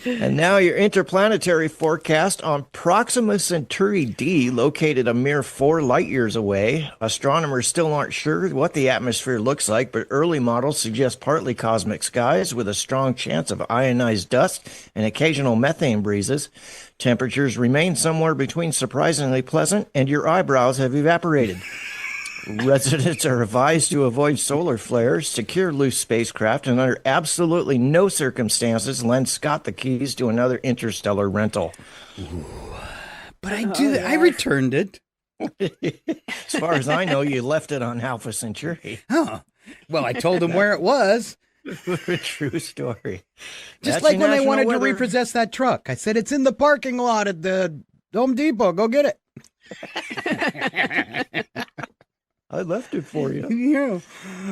And now your interplanetary forecast on Proxima Centauri D, located a mere 4 light years away. Astronomers still aren't sure what the atmosphere looks like, but early models suggest partly cosmic skies with a strong chance of ionized dust and occasional methane breezes. Temperatures remain somewhere between surprisingly pleasant and your eyebrows have evaporated. Residents are advised to avoid solar flares, secure loose spacecraft, and under absolutely no circumstances lend Scott the keys to another interstellar rental. Ooh. But I returned it. As far as I know, you left it on Alpha Centauri. Oh, well, I told him where it was. True story. Just like when they wanted to repossess that truck. I said, it's in the parking lot at the Home Depot. Go get it. I left it for you. Yeah.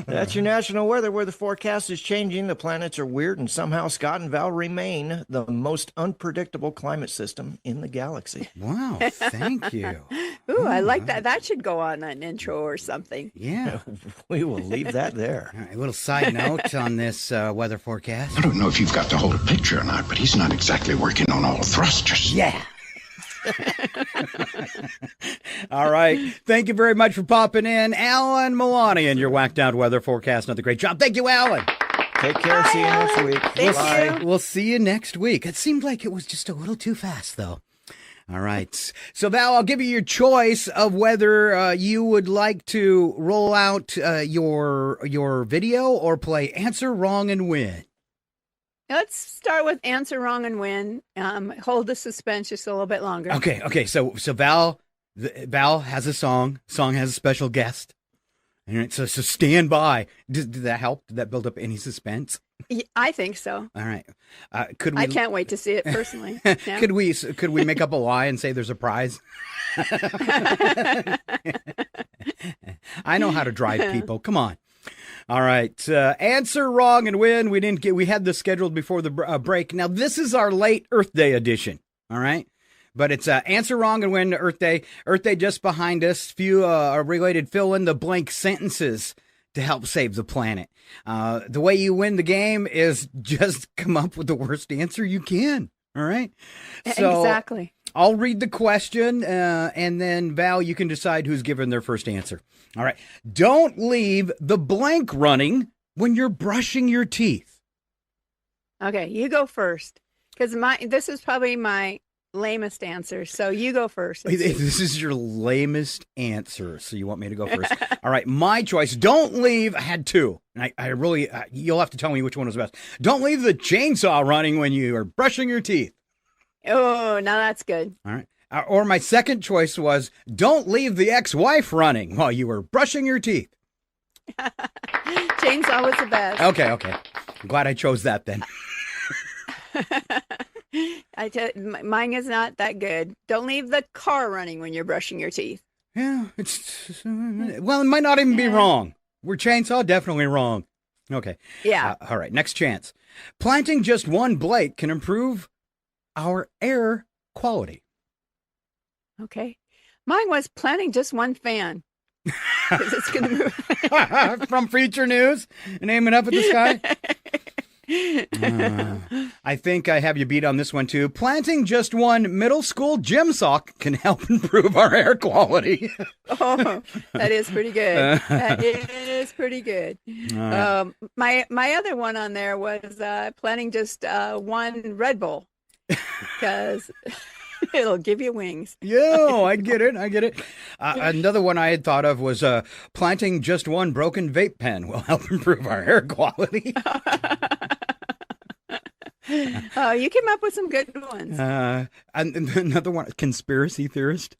That's your national weather, where the forecast is changing. The planets are weird, and somehow Scott and Val remain the most unpredictable climate system in the galaxy. Wow, thank you. Ooh, I like that. That should go on an intro or something. Yeah. We will leave that there. All right, a little side note on this weather forecast. I don't know if you've got the whole picture or not, but he's not exactly working on all thrusters. Yeah. All right. Thank you very much for popping in, Alan Melani, and your whacked out weather forecast. Another great job. Thank you, Alan. Take care. See you next week. Thank you. We'll see you next week. It seemed like it was just a little too fast, though. All right. So, Val, I'll give you your choice of whether you would like to roll out your video or play Answer Wrong and Win. Let's start with Answer Wrong and Win. Hold the suspense just a little bit longer. Okay. So Val has a song. Song has a special guest. All right, so stand by. Did that help? Did that build up any suspense? I think so. All right. Could we? I can't wait to see it personally. Yeah. Could we make up a lie and say there's a prize? I know how to drive people. Come on. All right. Answer wrong and win. We had this scheduled before the break. Now, this is our late Earth Day edition. All right. But it's answer wrong and win Earth Day. Earth Day just behind us. Few related fill in the blank sentences to help save the planet. The way you win the game is just come up with the worst answer you can. All right. So exactly. I'll read the question, and then, Val, you can decide who's given their first answer. All right. Don't leave the blank running when you're brushing your teeth. Okay, you go first. Because this is probably my lamest answer. So you go first. This is your lamest answer. So you want me to go first? All right. My choice. Don't leave. I had two. And I really, you'll have to tell me which one was best. Don't leave the chainsaw running when you are brushing your teeth. Oh, now that's good. All right. Or my second choice was don't leave the ex-wife running while you were brushing your teeth. Chainsaw was the best. Okay. I'm glad I chose that then. Mine is not that good. Don't leave the car running when you're brushing your teeth. Yeah, it might not even be wrong. We're chainsaw, definitely wrong. Okay. Yeah. All right, next chance. Planting just one blade can improve our air quality. Okay. Mine was planting just one fan. 'Cause it's gonna move. From Future News, name it up at the sky. I think I have you beat on this one too. Planting just one middle school gym sock can help improve our air quality. Oh, that is pretty good. That is pretty good. My other one on there was planting just one Red Bull because it'll give you wings. Yeah, I get it. Another one I had thought of was planting just one broken vape pen will help improve our air quality. You came up with some good ones. And another one, conspiracy theorist.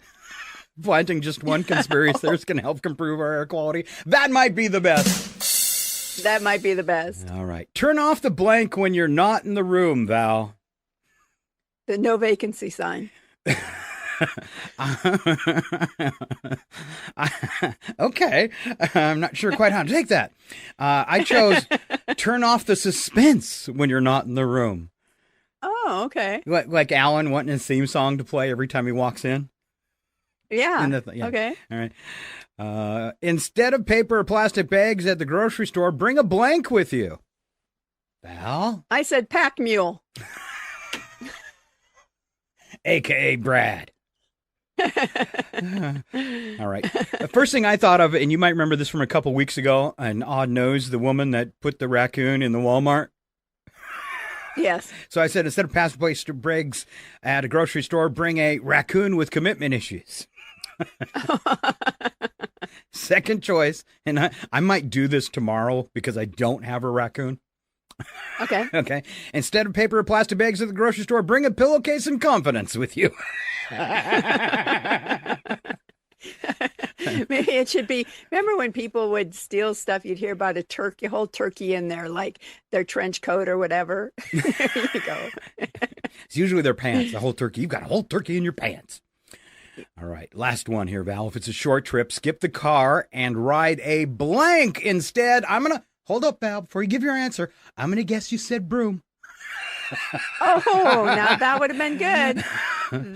Planting just one conspiracy theorist can help improve our air quality. That might be the best. That might be the best. All right. Turn off the blank when you're not in the room, Val. The no vacancy sign. Okay. I'm not sure quite how to take that. I chose turn off the suspense when you're not in the room. Oh, okay. Like Alan wanting his theme song to play every time he walks in. Yeah. Yeah. Okay. All right. Instead of paper or plastic bags at the grocery store, bring a blank with you. Val? I said pack mule. AKA Brad. All right. The first thing I thought of, and you might remember this from a couple weeks ago, an odd nose, the woman that put the raccoon in the Walmart. Yes. So I said, instead of plastic bags at a grocery store, bring a raccoon with commitment issues. Second choice, and I might do this tomorrow because I don't have a raccoon. Okay. Okay. Instead of paper or plastic bags at the grocery store, bring a pillowcase and confidence with you. Maybe it should be, remember when people would steal stuff, you'd hear about a whole turkey in there, like their trench coat or whatever. There you go. It's usually their pants, the whole turkey. You've got a whole turkey in your pants. All right. Last one here, Val. If it's a short trip, skip the car and ride a blank instead. Hold up, Val, before you give your answer. I'm going to guess you said broom. Oh, now that would have been good.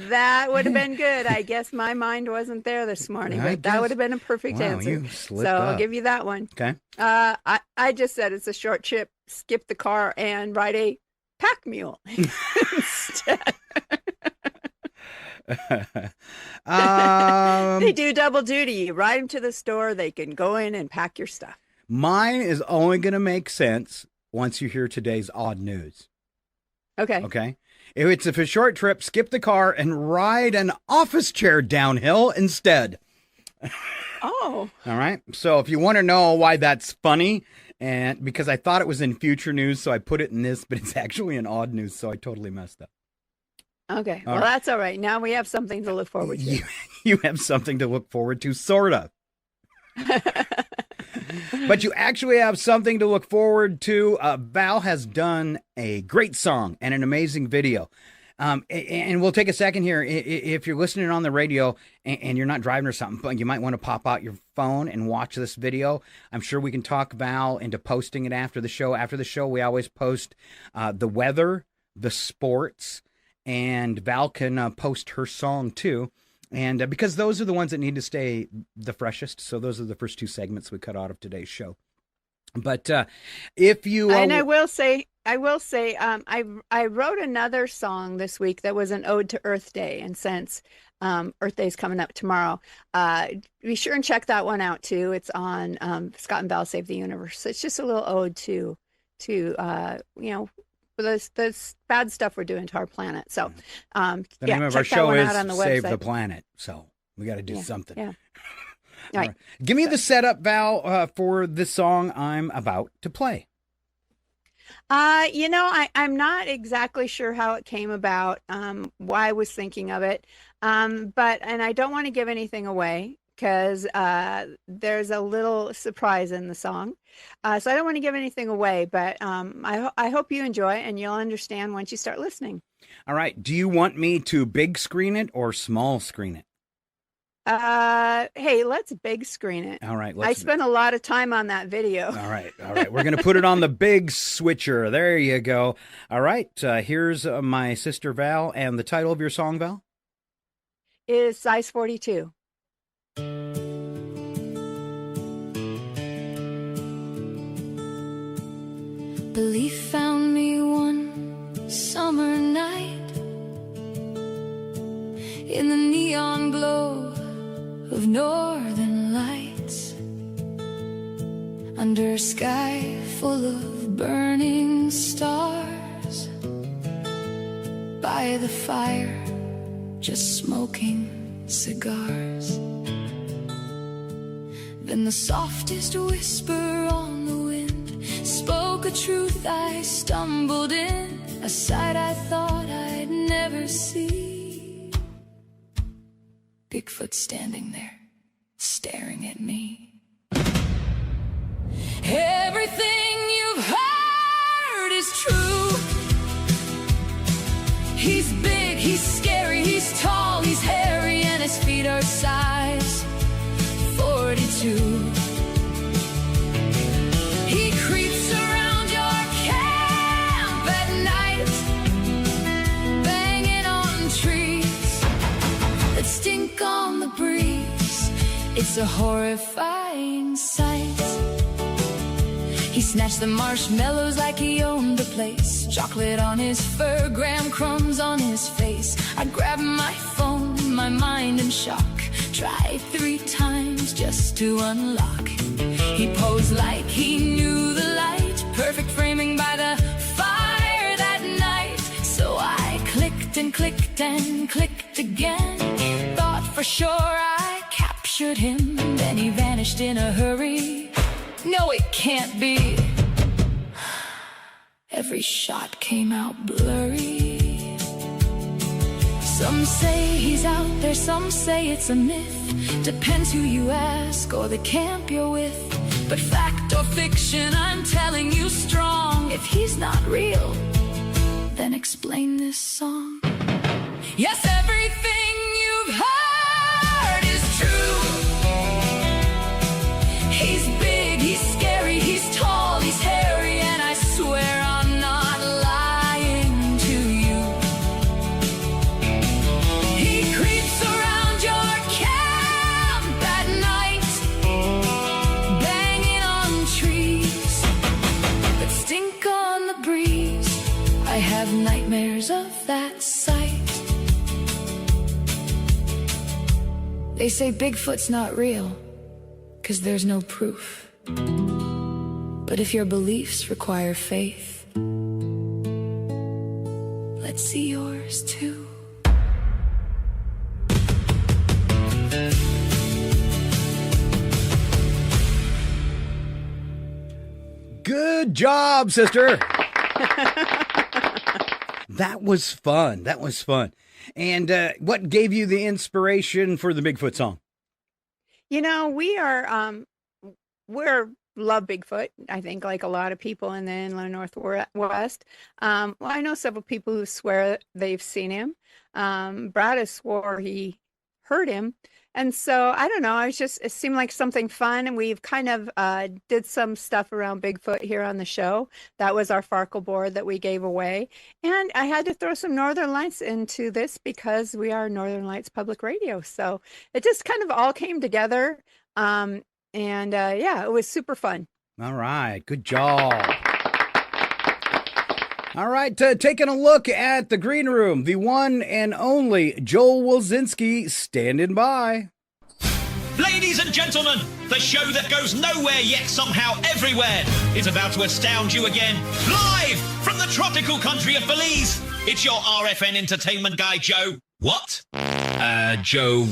That would have been good. I guess my mind wasn't there this morning, but that would have been a perfect answer. You slipped so up. I'll give you that one. Okay. I just said it's a short trip, skip the car and ride a pack mule instead. They do double duty. You ride them to the store, they can go in and pack your stuff. Mine is only going to make sense once you hear today's odd news. Okay. Okay. If it's a short trip, skip the car and ride an office chair downhill instead. Oh. All right. So if you want to know why that's funny, and because I thought it was in future news, so I put it in this, but it's actually in odd news, so I totally messed up. Okay. Well, that's all right. Now we have something to look forward to. You have something to look forward to, sort of. But you actually have something to look forward to. Val has done a great song and an amazing video. And we'll take a second here. If you're listening on the radio and you're not driving or something, but you might want to pop out your phone and watch this video. I'm sure we can talk Val into posting it after the show. After the show, we always post the weather, the sports, and Val can post her song too. And because those are the ones that need to stay the freshest. So those are the first two segments we cut out of today's show. But if you... and I will say, I wrote another song this week that was an ode to Earth Day. And since Earth Day is coming up tomorrow, be sure and check that one out too. It's on Scott and Val Save the Universe. It's just a little ode to this bad stuff we're doing to our planet. So the name of our show is Save the Planet. So we got to do something. Yeah. All right. Give me the setup, Val, for the song I'm about to play. I'm not exactly sure how it came about, why I was thinking of it. And I don't want to give anything away because there's a little surprise in the song. So I don't want to give anything away, but I hope you enjoy it and you'll understand once you start listening. All right. Do you want me to big screen it or small screen it? Hey, let's big screen it. All right. I spent a lot of time on that video. All right. We're going to put it on the big switcher. There you go. All right. Here's my sister Val, and the title of your song, Val? Is Size 42. Belief found me one summer night in the neon glow of northern lights, under a sky full of burning stars, by the fire just smoking cigars. Then the softest whisper on the wind spoke a truth I stumbled in, a sight I thought I'd never see. Bigfoot standing there, staring at me. Everything you've heard is true. He's big, he's scary, he's tall, he's hairy, and his feet are size 42. He creeps around your camp at night, banging on trees that stink on the breeze. It's a horrifying sight. He snatched the marshmallows like he owned the place, chocolate on his fur, graham crumbs on his face. I grabbed my phone, my mind in shock, tried 3 times just to unlock. He posed like he knew the light, perfect framing by the fire that night. So I clicked and clicked and clicked again, thought for sure I captured him, then he vanished in a hurry. No, it can't be. Every shot came out blurry. Some say he's out there, some say it's a myth. Depends who you ask or the camp you're with. But fact or fiction, I'm telling you strong. If he's not real, then explain this song. Yes, everything you've heard is true. He's big, he's scary, he's tall, he's hairy, and I swear I'm not lying to you. He creeps around your camp at night, banging on trees that stink on the breeze. I have nightmares of that sight. They say Bigfoot's not real, 'cause there's no proof. But if your beliefs require faith, let's see yours too. Good job, sister. That was fun. That was fun. And what gave you the inspiration for the Bigfoot song? You know, we are we're love Bigfoot. I think like a lot of people in the inland northwest. Well, I know several people who swear they've seen him. Brad has swore he heard him. And so I don't know. It seemed like something fun, and we've kind of did some stuff around Bigfoot here on the show. That was our Farkle board that we gave away, and I had to throw some Northern Lights into this because we are Northern Lights Public Radio. So it just kind of all came together, and yeah, it was super fun. All right, good job. All right, taking a look at the green room, the one and only Joel Wilczynski standing by. Ladies and gentlemen, the show that goes nowhere yet somehow everywhere is about to astound you again. Live from the tropical country of Belize, it's your RFN entertainment guy, Joe. What? Joe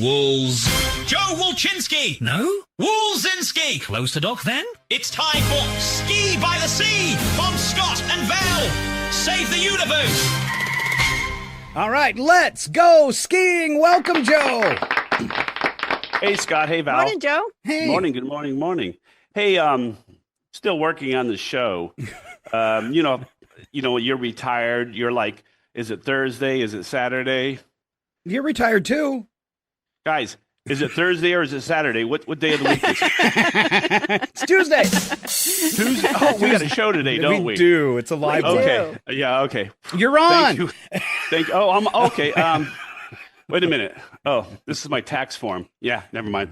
Joe Wilczynski. No? Wilczynski. Closer, Doc, then. It's time for Ski by the Sea on Scott and Val. Save the Universe. All right, let's go skiing. Welcome, Joe. Hey, Scott. Hey, Val. Morning, Joe. Hey. Morning. Good morning. Morning. Hey, still working on the show. You know, you're retired. You're like, is it Thursday? Is it Saturday? You're retired too. Guys, is it Thursday or is it Saturday? What day of the week is it? It's Tuesday. Tuesday. Oh, we got a show today, don't we? We do. It's a live one. Okay. Yeah, okay. You're on. Thank you. Oh, I'm okay. Wait a minute. Oh, this is my tax form. Yeah, never mind.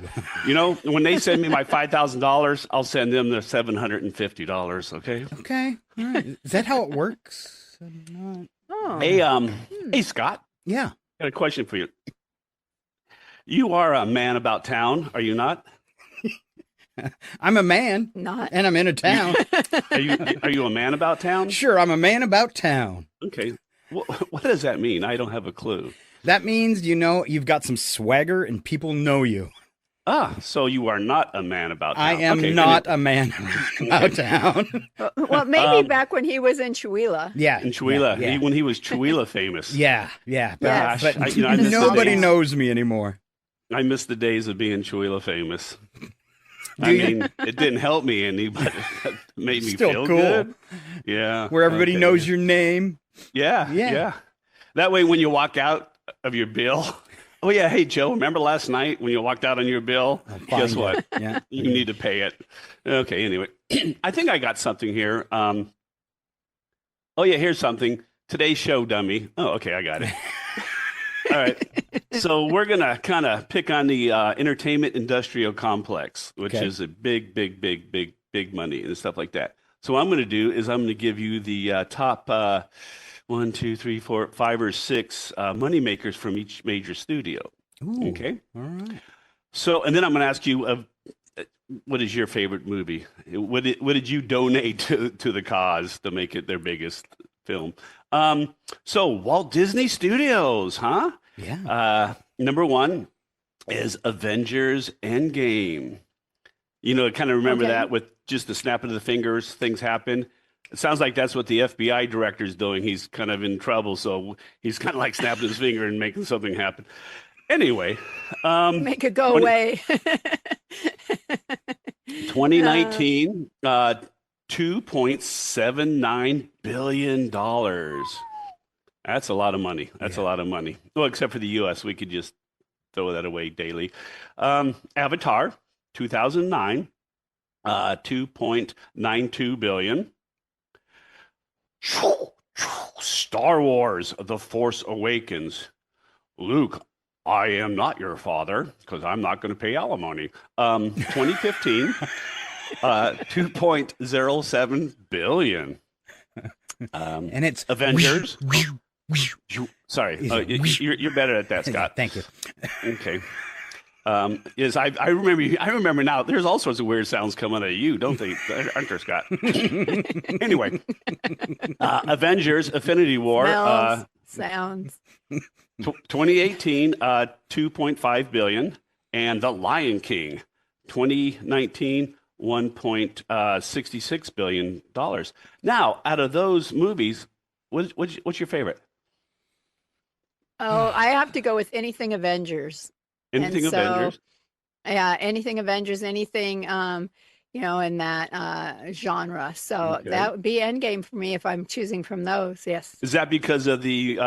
You know, when they send me my $5,000, I'll send them the $750, okay? Okay. All right. Is that how it works? Oh. Hey, Scott. Yeah. Got a question for you. You are a man about town, are you not? I'm a man. Not. And I'm in a town. Are you a man about town? Sure, I'm a man about town. Okay. What does that mean? I don't have a clue. That means, you've got some swagger and people know you. Ah, so you are not a man about town. I am not a man about town. Well, maybe back when he was in Chihuahua. Yeah. In Chihuahua. Yeah. When he was Chihuahua famous. Yeah. Gosh, But I miss nobody knows me anymore. I miss the days of being Chihuahua famous. I mean, it didn't help me any, but it made me Still feel cool. good. Yeah. Where everybody knows your name. Yeah. That way, when you walk out of your bill, oh yeah, hey Joe, remember last night when you walked out on your bill? Guess what? Yeah. You need to pay it. Okay, anyway. I think I got something here. Oh yeah, here's something. Today's show, dummy. Oh, okay, I got it. All right. So we're going to kind of pick on the entertainment industrial complex, which is a big money and stuff like that. So what I'm going to do is I'm going to give you the top 1, 2, 3, 4, 5 or 6 money makers from each major studio. Ooh, okay. All right. So, and then I'm going to ask you, what is your favorite movie? What did you donate to the cause to make it their biggest film? So Walt Disney Studios, huh? Yeah. Number 1 is Avengers Endgame. Kind of remember that with just the snap of the fingers, things happen. It sounds like that's what the FBI director is doing. He's kind of in trouble, so he's kind of like snapping his finger and making something happen. Anyway. Make it go away. 2019, $2.79 billion. That's a lot of money. A lot of money. Well, except for the U.S., we could just throw that away daily. Avatar, 2009, $2.92 billion. Star Wars, The Force Awakens. Luke, I am not your father because I'm not going to pay alimony. 2015, $2.07 billion. And it's Avengers. Sorry, you're better at that, Scott. Thank you. Okay. Yes, I remember. I remember now. There's all sorts of weird sounds coming out of you, don't they, aren't there, Scott? Anyway, Avengers: Infinity War. Smells, sounds. 2018, $2.5 billion, and The Lion King, 2019, $1.66 billion. Now, out of those movies, what's your favorite? Oh, I have to go with anything Avengers. Anything Avengers? Yeah, anything Avengers, anything, in that genre. So Okay. that would be Endgame for me if I'm choosing from those. Yes. Is that because of the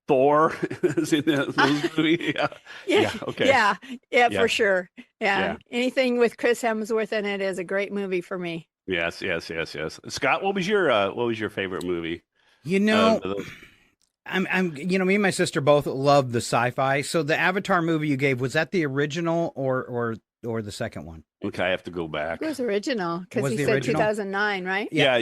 Thor is in those movie? Yeah. Okay. Yeah, for sure. Yeah. Anything with Chris Hemsworth in it is a great movie for me. Yes. Scott, what was your favorite movie? I'm me and my sister both love the sci-fi. So the Avatar movie you gave, was that the original or the second one? Okay, I have to go back. It was original because Was he the said original? 2009, right? Yeah.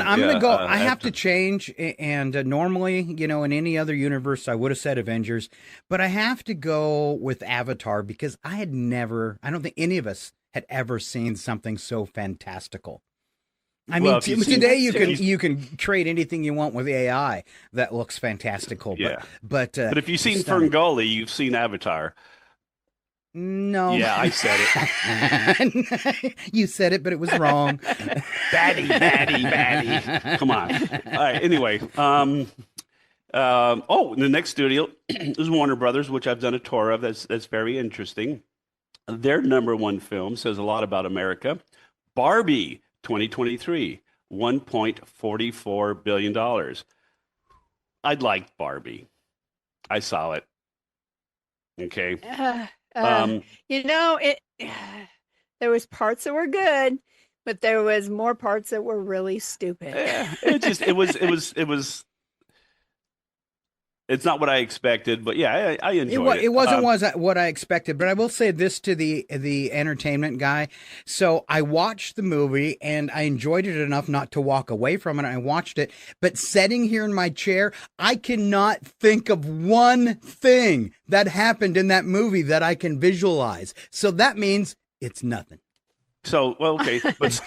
I'm gonna go. I have to change, and normally, in any other universe, I would have said Avengers, but I have to go with Avatar because I don't think any of us had ever seen something so fantastical. I mean, today you can create anything you want with AI that looks fantastical. Yeah. But if you've seen Ferngully, you've seen Avatar. No. Yeah, I said it. You said it, but it was wrong. Batty. Come on. All right. Anyway, the next studio is Warner Brothers, which I've done a tour of. That's very interesting. Their number one film says a lot about America. Barbie 2023, $1.44 billion. I liked Barbie. I saw it. Okay. There was parts that were good, but there was more parts that were really stupid. It was. It's not what I expected, but yeah, I enjoyed it. It wasn't what I expected, but I will say this to the entertainment guy. So I watched the movie and I enjoyed it enough not to walk away from it. I watched it, but sitting here in my chair, I cannot think of one thing that happened in that movie that I can visualize. So that means it's nothing. So, well, okay, but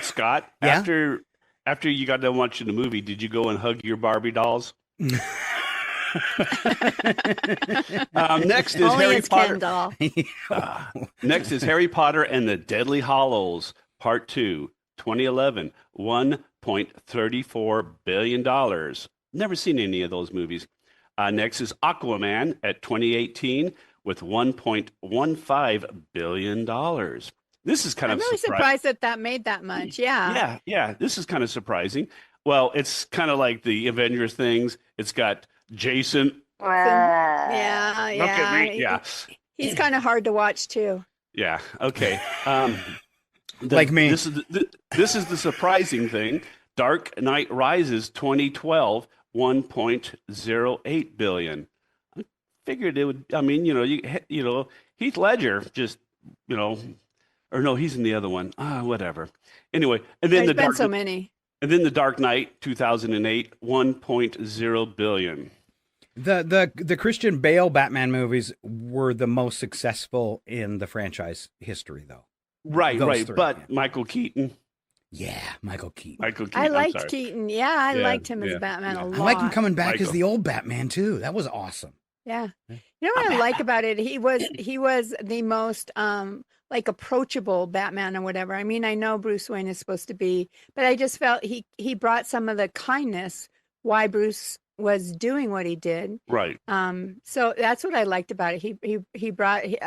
Scott, Yeah? after you got done watching the movie, did you go and hug your Barbie dolls? Next is Only Harry his Potter. Ken doll. Next is Harry Potter and the Deadly Hallows, Part 2, 2011, $1.34 billion. Never seen any of those movies. Next is Aquaman at 2018 with $1.15 billion. This is kind I'm of really surprised that made that much. Yeah. Yeah. This is kind of surprising. Well, it's kind of like the Avengers things. It's got Jason. Yeah. Look at me. Yeah. He's kind of hard to watch too. Yeah. Okay. Like me. This is the surprising thing. Dark Knight Rises 2012, $1.08 billion. I figured it would. I mean, Heath Ledger just, or no, he's in the other one. Whatever. Anyway, and then There's been so many. And then The Dark Knight 2008, $1.0 billion. The Christian Bale Batman movies were the most successful in the franchise history, though. Right. Three, But yeah. Michael Keaton. Yeah, Michael Keaton. I liked Keaton. Yeah, I liked him as Batman a lot. I like him coming back as the old Batman too. That was awesome. Yeah. You know what I like about it? He was the most approachable Batman or whatever. I mean, I know Bruce Wayne is supposed to be, but I just felt he brought some of the kindness why Bruce was doing what he did. Right. So that's what I liked about it. He brought you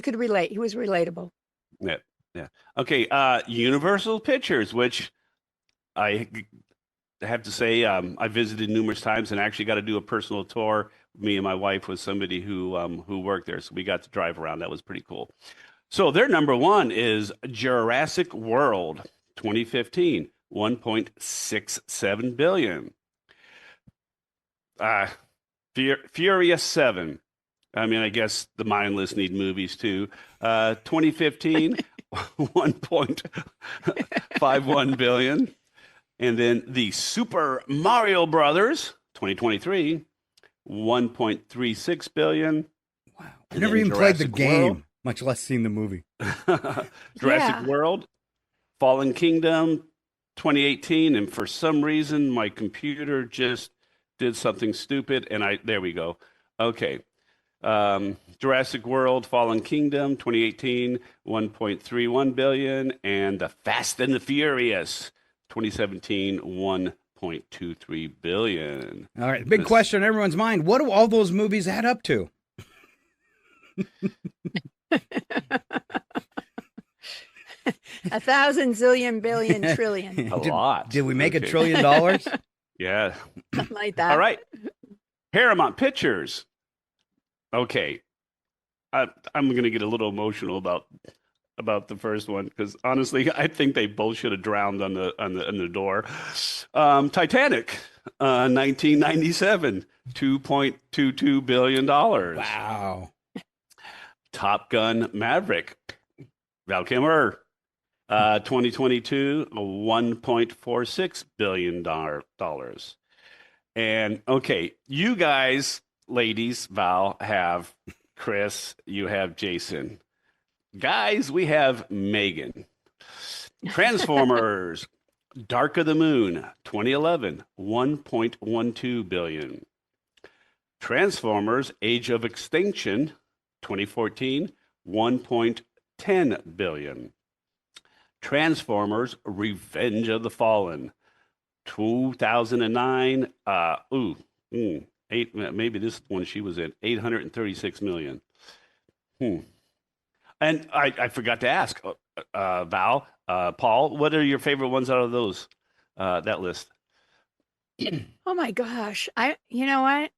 could relate. He was relatable. Yeah. Okay, Universal Pictures, which I have to say I visited numerous times and actually got to do a personal tour. Me and my wife with somebody who worked there, so we got to drive around. That was pretty cool. So their number one is Jurassic World 2015, $1.67 billion. Furious 7. I mean, I guess the mindless need movies too. 2015, $1.51 billion. And then the Super Mario Brothers 2023, $1.36 billion. Wow. I never even played the game, much less seen the movie. Jurassic World, Fallen Kingdom 2018. And for some reason, my computer just did something stupid. And there we go. Okay. Jurassic World, Fallen Kingdom, 2018, $1.31 billion, and The Fast and the Furious, 2017, $1.23 billion. All right, big question on everyone's mind: what do all those movies add up to? 1,000 zillion billion trillion. A lot. Did we make $1 Okay. trillion? Yeah. Something like that. All right. Paramount Pictures. Okay. I'm going to get a little emotional about the first one because honestly, I think they both should have drowned on the door. Titanic, 1997, $2.22 billion. Wow. Top Gun Maverick, Val Kilmer, 2022, $1.46 billion. And okay, you guys, ladies, Val, have Chris, you have Jason. Guys, we have Megan. Transformers, Dark of the Moon, 2011, $1.12 billion. Transformers, Age of Extinction, 2014, $1.10 billion. Transformers, Revenge of the Fallen, 2009, maybe this one she was in, $836 million. And I forgot to ask, Val, Paul, what are your favorite ones out of those, that list? Oh my gosh. You know what?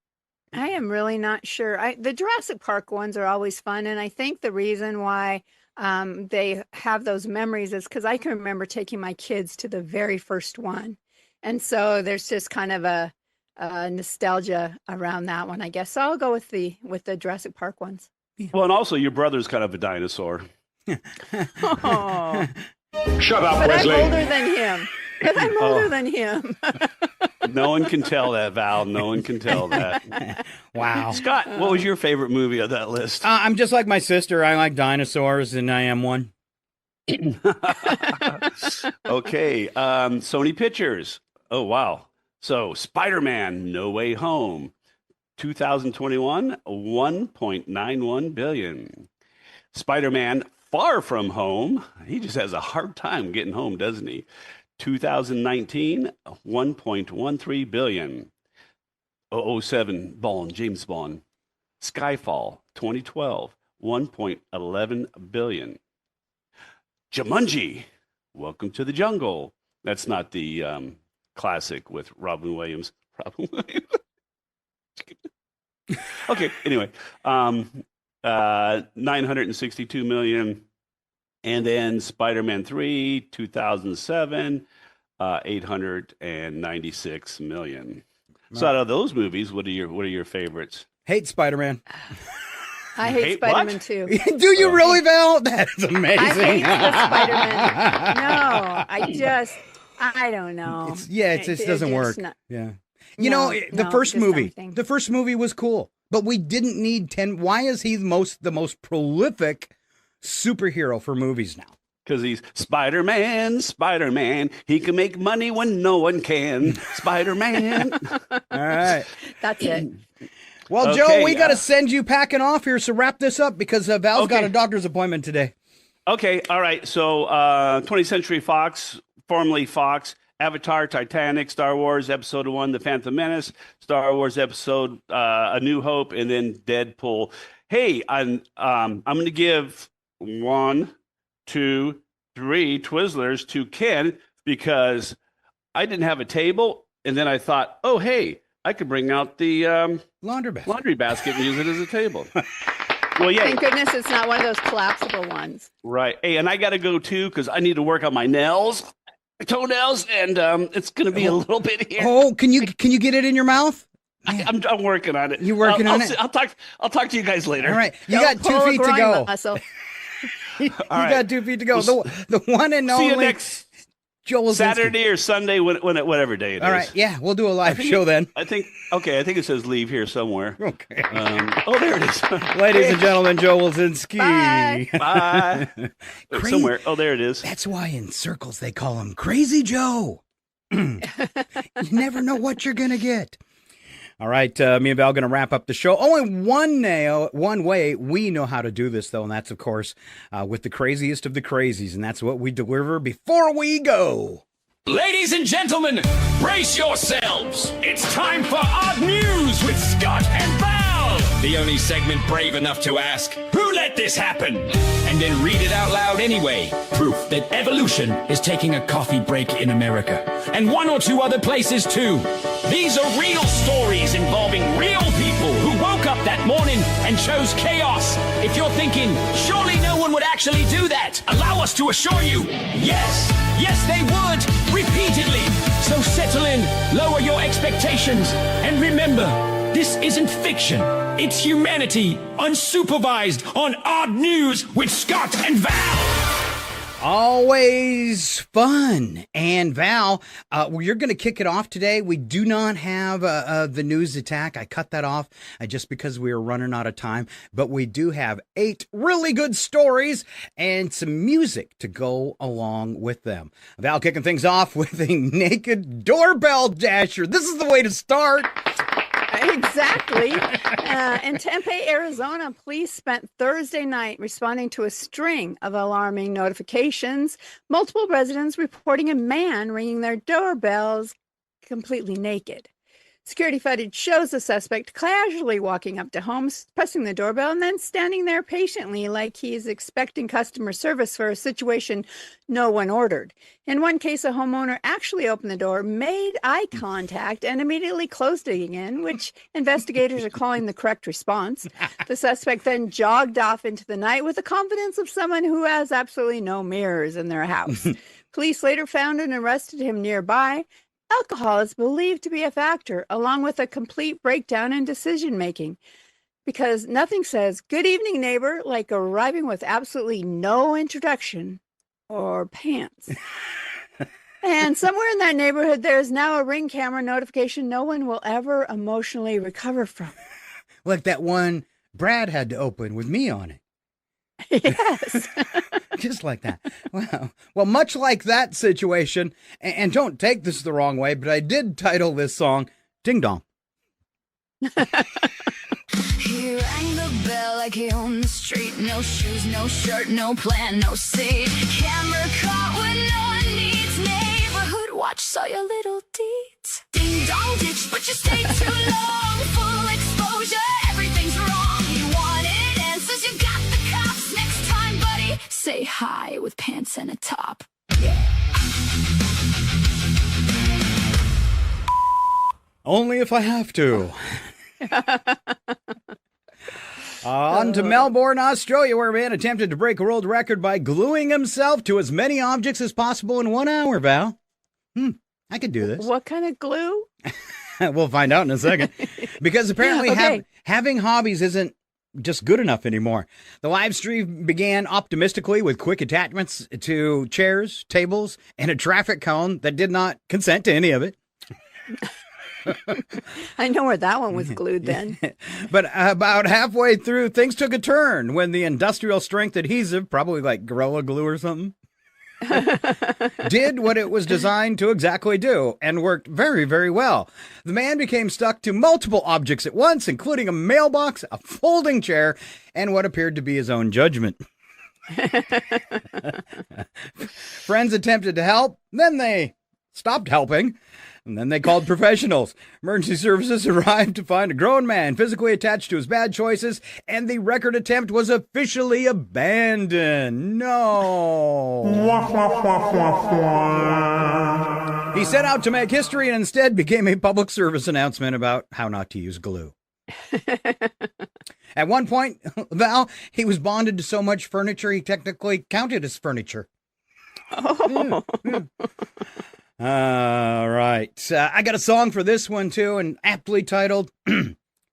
I am really not sure. The Jurassic Park ones are always fun. And I think the reason why they have those memories is because I can remember taking my kids to the very first one. And so there's just kind of a nostalgia around that one, I guess. So I'll go with the Jurassic Park ones. Well, and also your brother's kind of a dinosaur. Oh. Shut up, But Wesley. I'm older than him. But I'm older than him. No one can tell that, Val. No one can tell that. Wow. Scott, what was your favorite movie of that list? I'm just like my sister. I like dinosaurs, and I am one. Okay. Sony Pictures. Oh, wow. So Spider-Man, No Way Home, 2021, $1.91 billion. Spider-Man, Far From Home. He just has a hard time getting home, doesn't he? 2019, $1.13 billion. 007 Bond, James Bond. Skyfall, 2012, $1.11 billion. Jumanji, Welcome to the Jungle. That's not the classic with Robin Williams. Okay, anyway, 962 million. And then Spider-Man 3, 2007, 896 million. So out of those movies, what are your favorites? Hate Spider-Man. I hate Spider-Man too. Do you really, Val? That's amazing. I hate the Spider-Man. No, I don't know. It just doesn't work. Yeah. The first movie was cool, but we didn't need 10. Why is he the most prolific superhero for movies now? Because he's Spider-Man. He can make money when no one can. Spider-Man. All right. That's it. Well, Okay, Joe, we got to send you packing off here, so wrap this up because Val's got a doctor's appointment today. Okay, all right. So 20th Century Fox, formerly Fox, Avatar, Titanic, Star Wars Episode 1, The Phantom Menace, Star Wars Episode A New Hope, and then Deadpool. Hey, I'm going to give 1, 2, 3 Twizzlers to Ken because I didn't have a table, and then I thought, oh, hey, I could bring out the laundry basket and use it as a table. Well, yeah. Thank goodness it's not one of those collapsible ones. Right. Hey, and I got to go too because I need to work on my toenails, and it's going to be a little bit here. Oh, can you get it in your mouth? I'm working on it. You working on it? I'll talk to you guys later. All right. You got 2 feet to go. You right. got 2 feet to go. The one and only. See you next Joel Saturday or Sunday, whatever day it is. All right. Yeah, we'll do a live show then. I think it says leave here somewhere. Okay. There it is. Ladies and gentlemen, Joe Wilzinski. Bye. Somewhere. Oh, there it is. That's why in circles they call him Crazy Joe. You never know what you're going to get. All right, me and Val going to wrap up the show. Only one way we know how to do this, though, and that's, of course, with the craziest of the crazies, and that's what we deliver before we go. Ladies and gentlemen, brace yourselves. It's time for Odd News with Scott and Val. The only segment brave enough to ask, who let this happen? And then read it out loud anyway. Proof that evolution is taking a coffee break in America. And 1 or 2 other places too. These are real stories involving real people who woke up that morning and chose chaos. If you're thinking, surely no one would actually do that, allow us to assure you, yes. Yes, they would, repeatedly. So settle in, lower your expectations, and remember, this isn't fiction. It's humanity, unsupervised, on Odd News with Scott and Val. Always fun. And Val, you're going to kick it off today. We do not have the news attack. I cut that off just because we were running out of time. But we do have 8 really good stories and some music to go along with them. Val kicking things off with a naked doorbell dasher. This is the way to start. Exactly. In Tempe, Arizona, police spent Thursday night responding to a string of alarming notifications. Multiple residents reporting a man ringing their doorbells completely naked. Security footage shows the suspect casually walking up to homes, pressing the doorbell, and then standing there patiently like he's expecting customer service for a situation no one ordered. In one case, a homeowner actually opened the door, made eye contact, and immediately closed it again, which investigators are calling the correct response. The suspect then jogged off into the night with the confidence of someone who has absolutely no mirrors in their house. Police later found and arrested him nearby. Alcohol is believed to be a factor, along with a complete breakdown in decision-making, because nothing says, good evening, neighbor, like arriving with absolutely no introduction or pants. And somewhere in that neighborhood, there is now a Ring camera notification no one will ever emotionally recover from. Like that one Brad had to open with me on it. Yes. Just like that. Wow. Well, much like that situation, and don't take this the wrong way, but I did title this song Ding Dong. He rang the bell like he owned the street. No shoes, no shirt, no plan, no seat. Camera caught when no one needs. Neighborhood watch saw your little deeds. Ding dong ditch, but you stayed too long. Full exposure, everything's wrong. You wanted answers, you got the cops. Next time, buddy, say hi with pants and a top. Only if I have to. On to Melbourne, Australia, where a man attempted to break a world record by gluing himself to as many objects as possible in 1 hour, Val. I could do this. What kind of glue? We'll find out in a second. Because apparently having hobbies isn't just good enough anymore. The live stream began optimistically with quick attachments to chairs, tables, and a traffic cone that did not consent to any of it. I know where that one was glued then. But about halfway through, things took a turn when the industrial strength adhesive, probably like Gorilla Glue or something, did what it was designed to exactly do and worked very, very well. The man became stuck to multiple objects at once, including a mailbox, a folding chair, and what appeared to be his own judgment. Friends attempted to help, then they stopped helping. And then they called professionals. Emergency services arrived to find a grown man physically attached to his bad choices, and the record attempt was officially abandoned. No. He set out to make history and instead became a public service announcement about how not to use glue. At one point, Val, he was bonded to so much furniture he technically counted as furniture. Oh. All right. I got a song for this one, too, and aptly titled,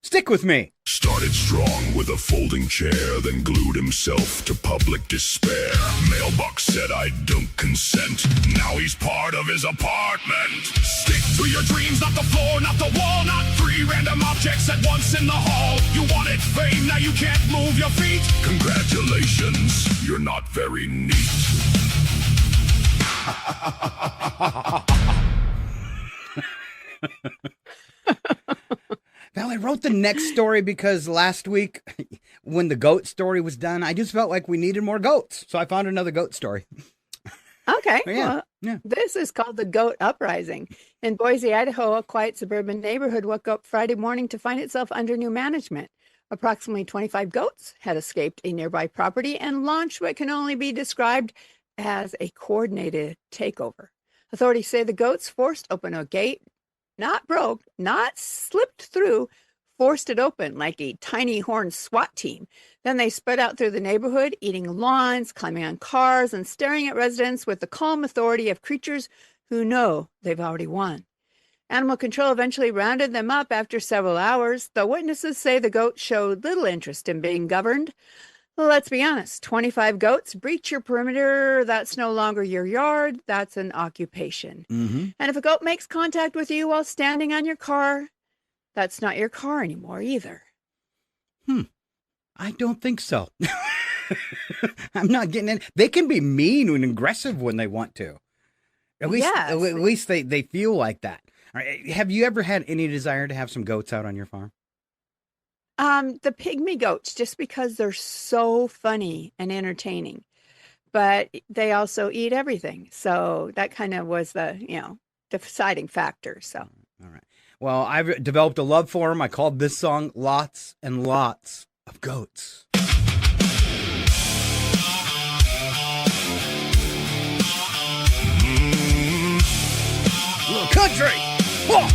Stick With Me. Started strong with a folding chair, then glued himself to public despair. Mailbox said I don't consent. Now he's part of his apartment. Stick to your dreams, not the floor, not the wall, not 3 random objects at once in the hall. You wanted fame, now you can't move your feet. Congratulations, you're not very neat. Val, I wrote the next story because last week when the goat story was done, I just felt like we needed more goats. So I found another goat story. Okay. Yeah. This is called the Goat Uprising. In Boise, Idaho, a quiet suburban neighborhood woke up Friday morning to find itself under new management. Approximately 25 goats had escaped a nearby property and launched what can only be described as a coordinated takeover. Authorities say the goats forced open a gate, not broke, not slipped through, forced it open like a tiny horned SWAT team. Then they spread out through the neighborhood, eating lawns, climbing on cars, and staring at residents with the calm authority of creatures who know they've already won. Animal control eventually rounded them up after several hours, though witnesses say the goats showed little interest in being governed. Let's be honest, 25 goats breach your perimeter. That's no longer your yard. That's an occupation. Mm-hmm. And if a goat makes contact with you while standing on your car, that's not your car anymore either. I don't think so. I'm not getting in. They can be mean and aggressive when they want to. At least they feel like that. All right. Have you ever had any desire to have some goats out on your farm? The pygmy goats, just because they're so funny and entertaining, but they also eat everything. So that kind of was the deciding factor. So. All right. Well, I've developed a love for them. I called this song Lots and Lots of Goats. Little country. Whoa.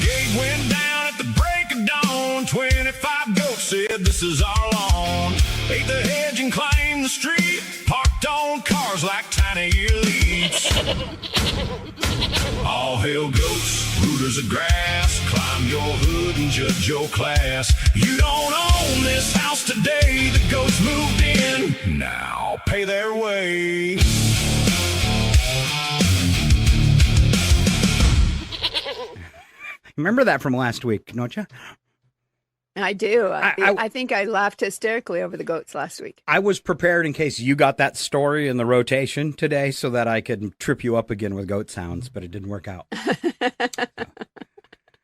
Gate went down at the break of dawn. 25 goats said this is our lawn. Ate the hedge and claimed the street. Parked on cars like tiny elites. All hail goats, rooters of grass. Climb your hood and judge your class. You don't own this house today. The goats moved in. Now pay their way. Remember that from last week, don't you? I do. I think I laughed hysterically over the goats last week. I was prepared in case you got that story in the rotation today so that I could trip you up again with goat sounds, but it didn't work out.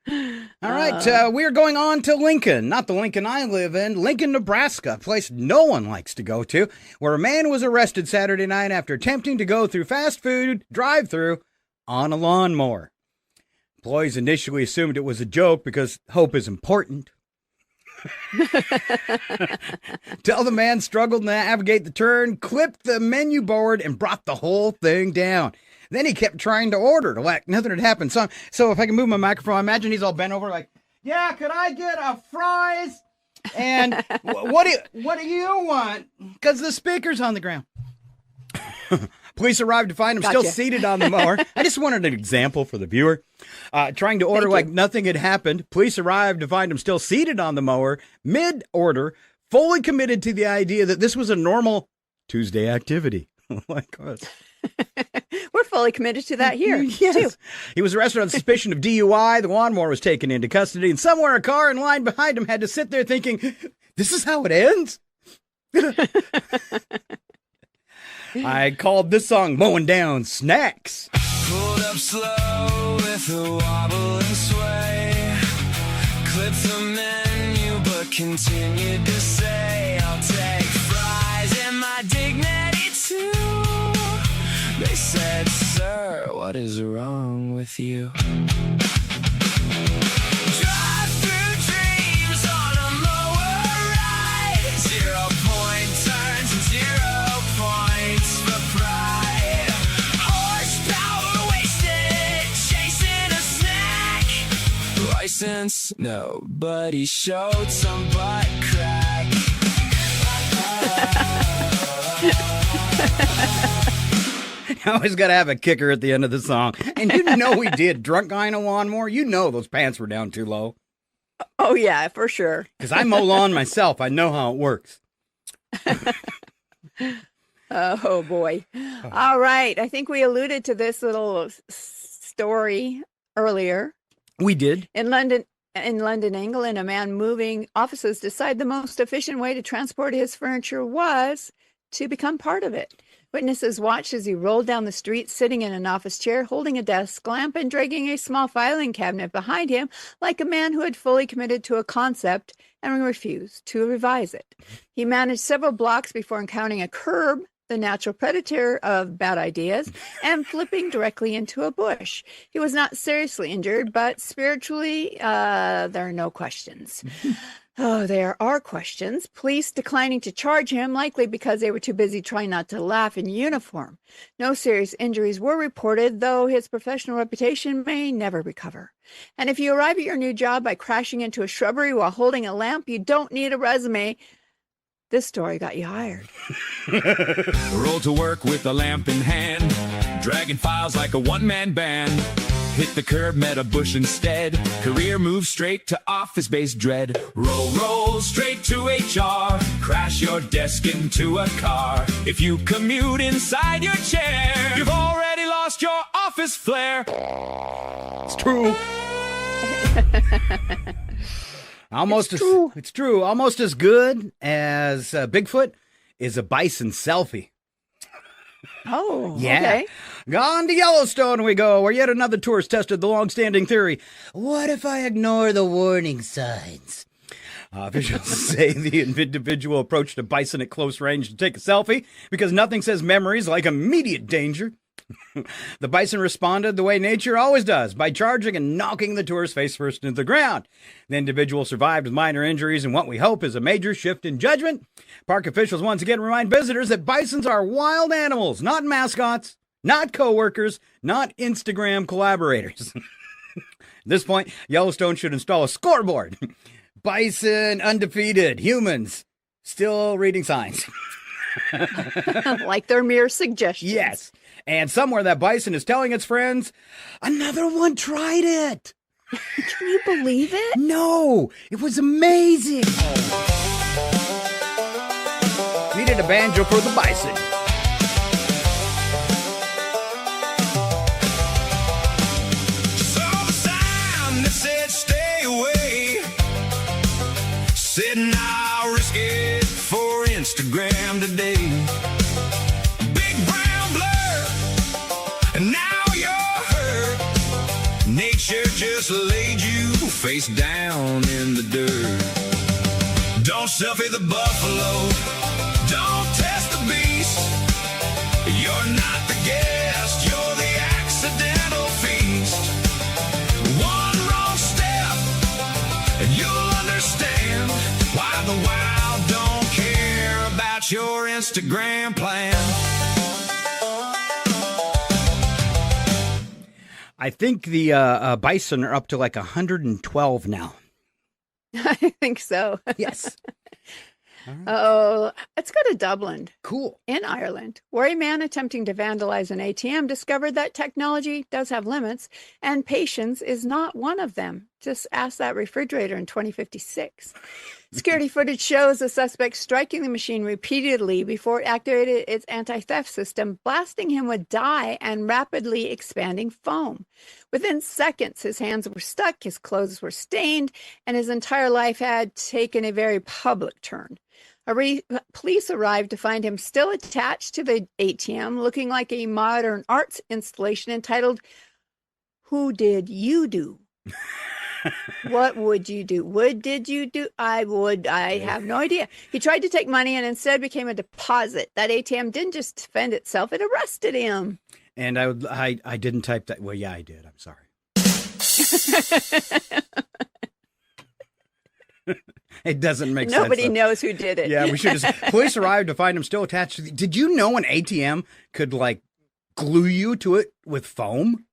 All right, we are going on to Lincoln, not the Lincoln I live in, Lincoln, Nebraska, a place no one likes to go to, where a man was arrested Saturday night after attempting to go through fast food drive-thru on a lawnmower. Employees initially assumed it was a joke because hope is important. Till the man struggled to navigate the turn, clipped the menu board, and brought the whole thing down. Then he kept trying to order like nothing had happened. So if I can move my microphone, I imagine he's all bent over like, yeah, could I get a fries? And what do you want? Because the speaker's on the ground. Police arrived to find him still seated on the mower. I just wanted an example for the viewer. Trying to order like nothing had happened. Police arrived to find him still seated on the mower, mid-order, fully committed to the idea that this was a normal Tuesday activity. Oh my God. We're fully committed to that here, too. He was arrested on suspicion of DUI. The lawnmower was taken into custody, and somewhere a car in line behind him had to sit there thinking, this is how it ends? I called this song Mowing Down Snacks. Pulled up slow with a wobble and sway. Clipped the menu but continued to say, I'll take fries and my dignity too. They said, sir, what is wrong with you? Since nobody showed some butt crack. I always got to have a kicker at the end of the song. And you know we did. Drunk guy in a lawnmower, you know those pants were down too low. Oh, yeah, for sure. Because I mow lawn myself. I know how it works. Oh, boy. All right. I think we alluded to this little story earlier. We did. In London, England, a man moving offices decided the most efficient way to transport his furniture was to become part of it. Witnesses watched as he rolled down the street, sitting in an office chair, holding a desk lamp and dragging a small filing cabinet behind him, like a man who had fully committed to a concept and refused to revise it. He managed several blocks before encountering a curb the natural predator of bad ideas, and flipping directly into a bush. He was not seriously injured, but spiritually, there are no questions. Oh, there are questions. Police declining to charge him, likely because they were too busy trying not to laugh in uniform. No serious injuries were reported, though his professional reputation may never recover. And if you arrive at your new job by crashing into a shrubbery while holding a lamp, you don't need a resume. This story got you hired. Roll to work with a lamp in hand, dragging files like a one-man band. Hit the curb, met a bush instead. Career moves straight to office-based dread. Roll straight to HR. Crash your desk into a car. If you commute inside your chair, you've already lost your office flair. It's true. It's true. Almost as good as Bigfoot is a bison selfie. Oh, yeah. Okay. Gone to Yellowstone we go, where yet another tourist tested the long-standing theory. What if I ignore the warning signs? Officials say the individual approached a bison at close range to take a selfie because nothing says memories like immediate danger. The bison responded the way nature always does, by charging and knocking the tourist face first into the ground. The individual survived with minor injuries and what we hope is a major shift in judgment. Park officials once again remind visitors that bisons are wild animals, not mascots, not co-workers, not Instagram collaborators. At this point, Yellowstone should install a scoreboard. Bison undefeated, humans still reading signs. Like their mere suggestions. Yes. And somewhere that bison is telling its friends, another one tried it. Can you believe it? No, it was amazing. Needed a banjo for the bison. Saw the sign that said stay away. Said I'll risk it for Instagram today. And now you're hurt. Nature just laid you face down in the dirt. Don't selfie the buffalo. Don't test the beast. You're not the guest. You're the accidental feast. One wrong step and you'll understand why the wild don't care about your Instagram plan. I think the bison are up to like 112 now. I think so. Yes. Oh, let's go to Dublin. Cool. In Ireland, where a man attempting to vandalize an ATM discovered that technology does have limits, and patience is not one of them. Just ask that refrigerator in 2056. Security footage shows the suspect striking the machine repeatedly before it activated its anti-theft system, blasting him with dye and rapidly expanding foam. Within seconds, his hands were stuck, his clothes were stained, and his entire life had taken a very public turn. Police arrived to find him still attached to the ATM, looking like a modern arts installation entitled, "Who Did You Do?" What would you do? Did you do? I would. I have no idea. He tried to take money and instead became a deposit. That ATM didn't just defend itself, it arrested him. And I didn't type that. Well, yeah, I did. I'm sorry. It doesn't make sense. Nobody knows who did it. Yeah, we should just. Police arrived to find him still attached to the. Did you know an ATM could like glue you to it with foam?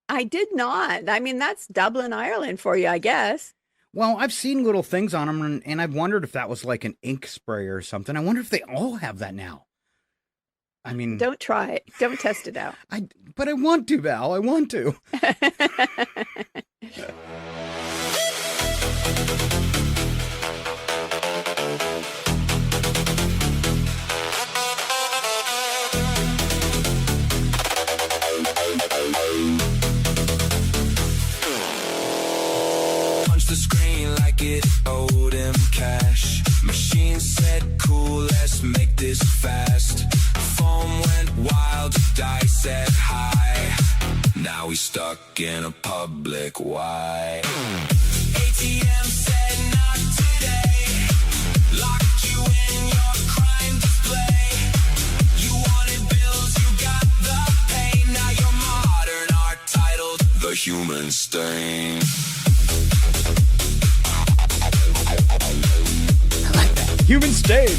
I did not. I mean, that's Dublin, Ireland for you, I guess. Well, I've seen little things on them, and I've wondered if that was like an ink spray or something. I wonder if they all have that now. I mean... Don't try it. Don't test it out. But I want to, Val. I want to. The screen like it owed him cash. Machine said cool, let's make this fast. Phone went wild, dice set high. Now we stuck in a public Wi. ATM said not today. Locked you in your crime display. You human stain. Human stain.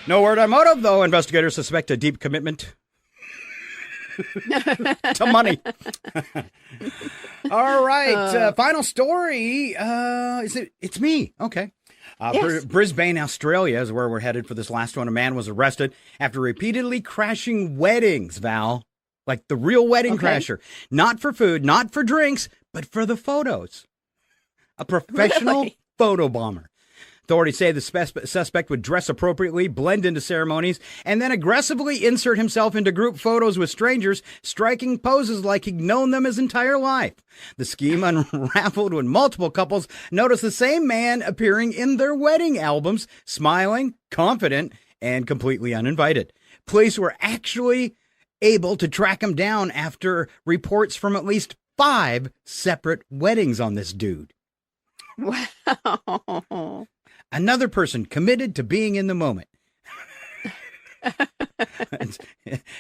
No word on motive, though. Investigators suspect a deep commitment to money. All right. Final story. It's me. Okay. Yes. Brisbane, Australia is where we're headed for this last one. A man was arrested after repeatedly crashing weddings, Val. Like the real wedding crasher. Not for food, not for drinks, but for the photos. A professional photo bomber. Authorities say the suspect would dress appropriately, blend into ceremonies, and then aggressively insert himself into group photos with strangers, striking poses like he'd known them his entire life. The scheme unraveled when multiple couples noticed the same man appearing in their wedding albums, smiling, confident, and completely uninvited. Police were actually able to track him down after reports from at least 5 separate weddings on this dude. Wow. Another person committed to being in the moment.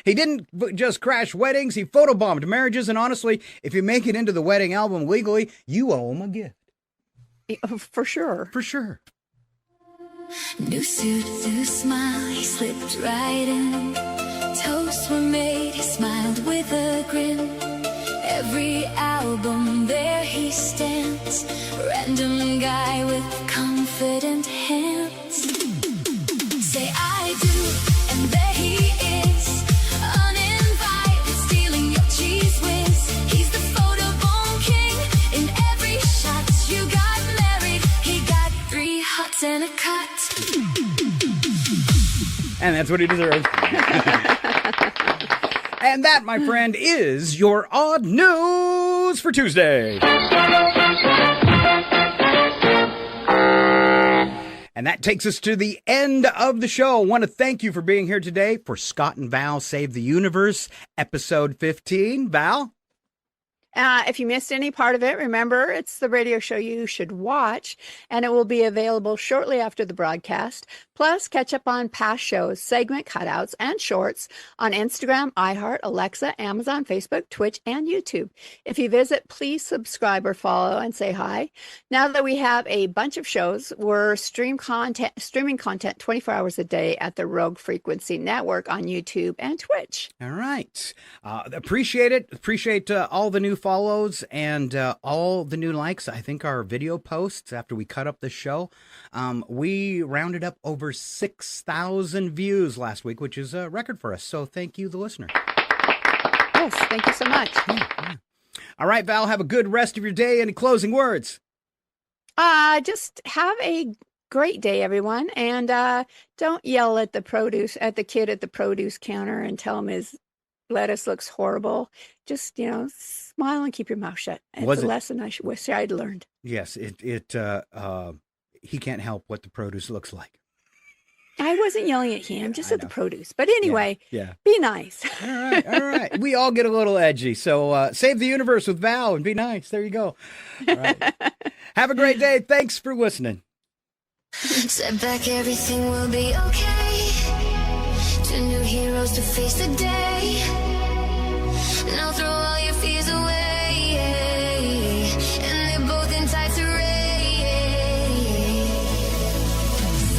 He didn't just crash weddings, he photobombed marriages, and honestly, if you make it into the wedding album legally, you owe him a gift. For sure. For sure. New suit, new smile, he slipped right in. Toasts were made, he smiled with a grin. Every album, there he stands. Random guy with confident hands. Say I do, and there he is. Uninvited, stealing your cheese whiz. He's the photo bomb king. In every shot, you got married. He got 3 hots and a cut. And that's what he deserves. And that, my friend, is your odd news for Tuesday. And that takes us to the end of the show. I want to thank you for being here today for Scott and Val Save the Universe, episode 15. Val? If you missed any part of it, remember, it's the radio show you should watch, and it will be available shortly after the broadcast. Plus, catch up on past shows, segment cutouts, and shorts on Instagram, iHeart, Alexa, Amazon, Facebook, Twitch, and YouTube. If you visit, please subscribe or follow and say hi. Now that we have a bunch of shows, we're streaming content 24 hours a day at the Rogue Frequency Network on YouTube and Twitch. All right. Appreciate it. Appreciate all the new follows and all the new likes. I think our video posts after we cut up the show, we rounded up over 6,000 views last week, which is a record for us. So thank you, the listener. Yes, thank you so much. Yeah. All right, Val, have a good rest of your day. Any closing words? Just have a great day, everyone. And don't yell at the kid at the produce counter and tell him his lettuce looks horrible. Just, smile and keep your mouth shut. It's a lesson I wish I'd learned. Yes, he can't help what the produce looks like. I wasn't yelling at him, just at the produce. But anyway, be nice. All right. We all get a little edgy. So save the universe with Val and be nice. There you go. All right. Have a great day. Thanks for listening. Step back, everything will be okay. 2 new heroes to face the day. Now throw all your fears away. And they're both in tights array.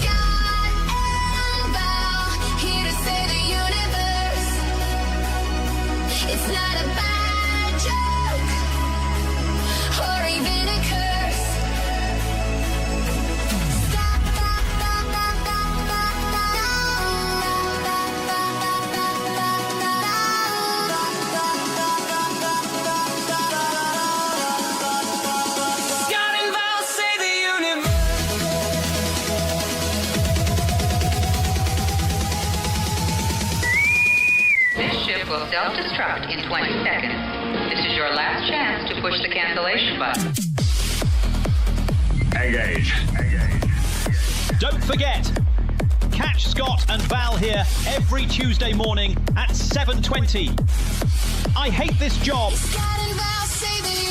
Scott and Val, here to save the universe. It's not a bad joke or even a curse. Scott and Val save the universe. This ship will self-destruct in 20 seconds. This is your last chance to push the cancellation button. Engage. Don't forget, catch Scott and Val here every Tuesday morning at 7:20. I hate this job. Scott and Val save the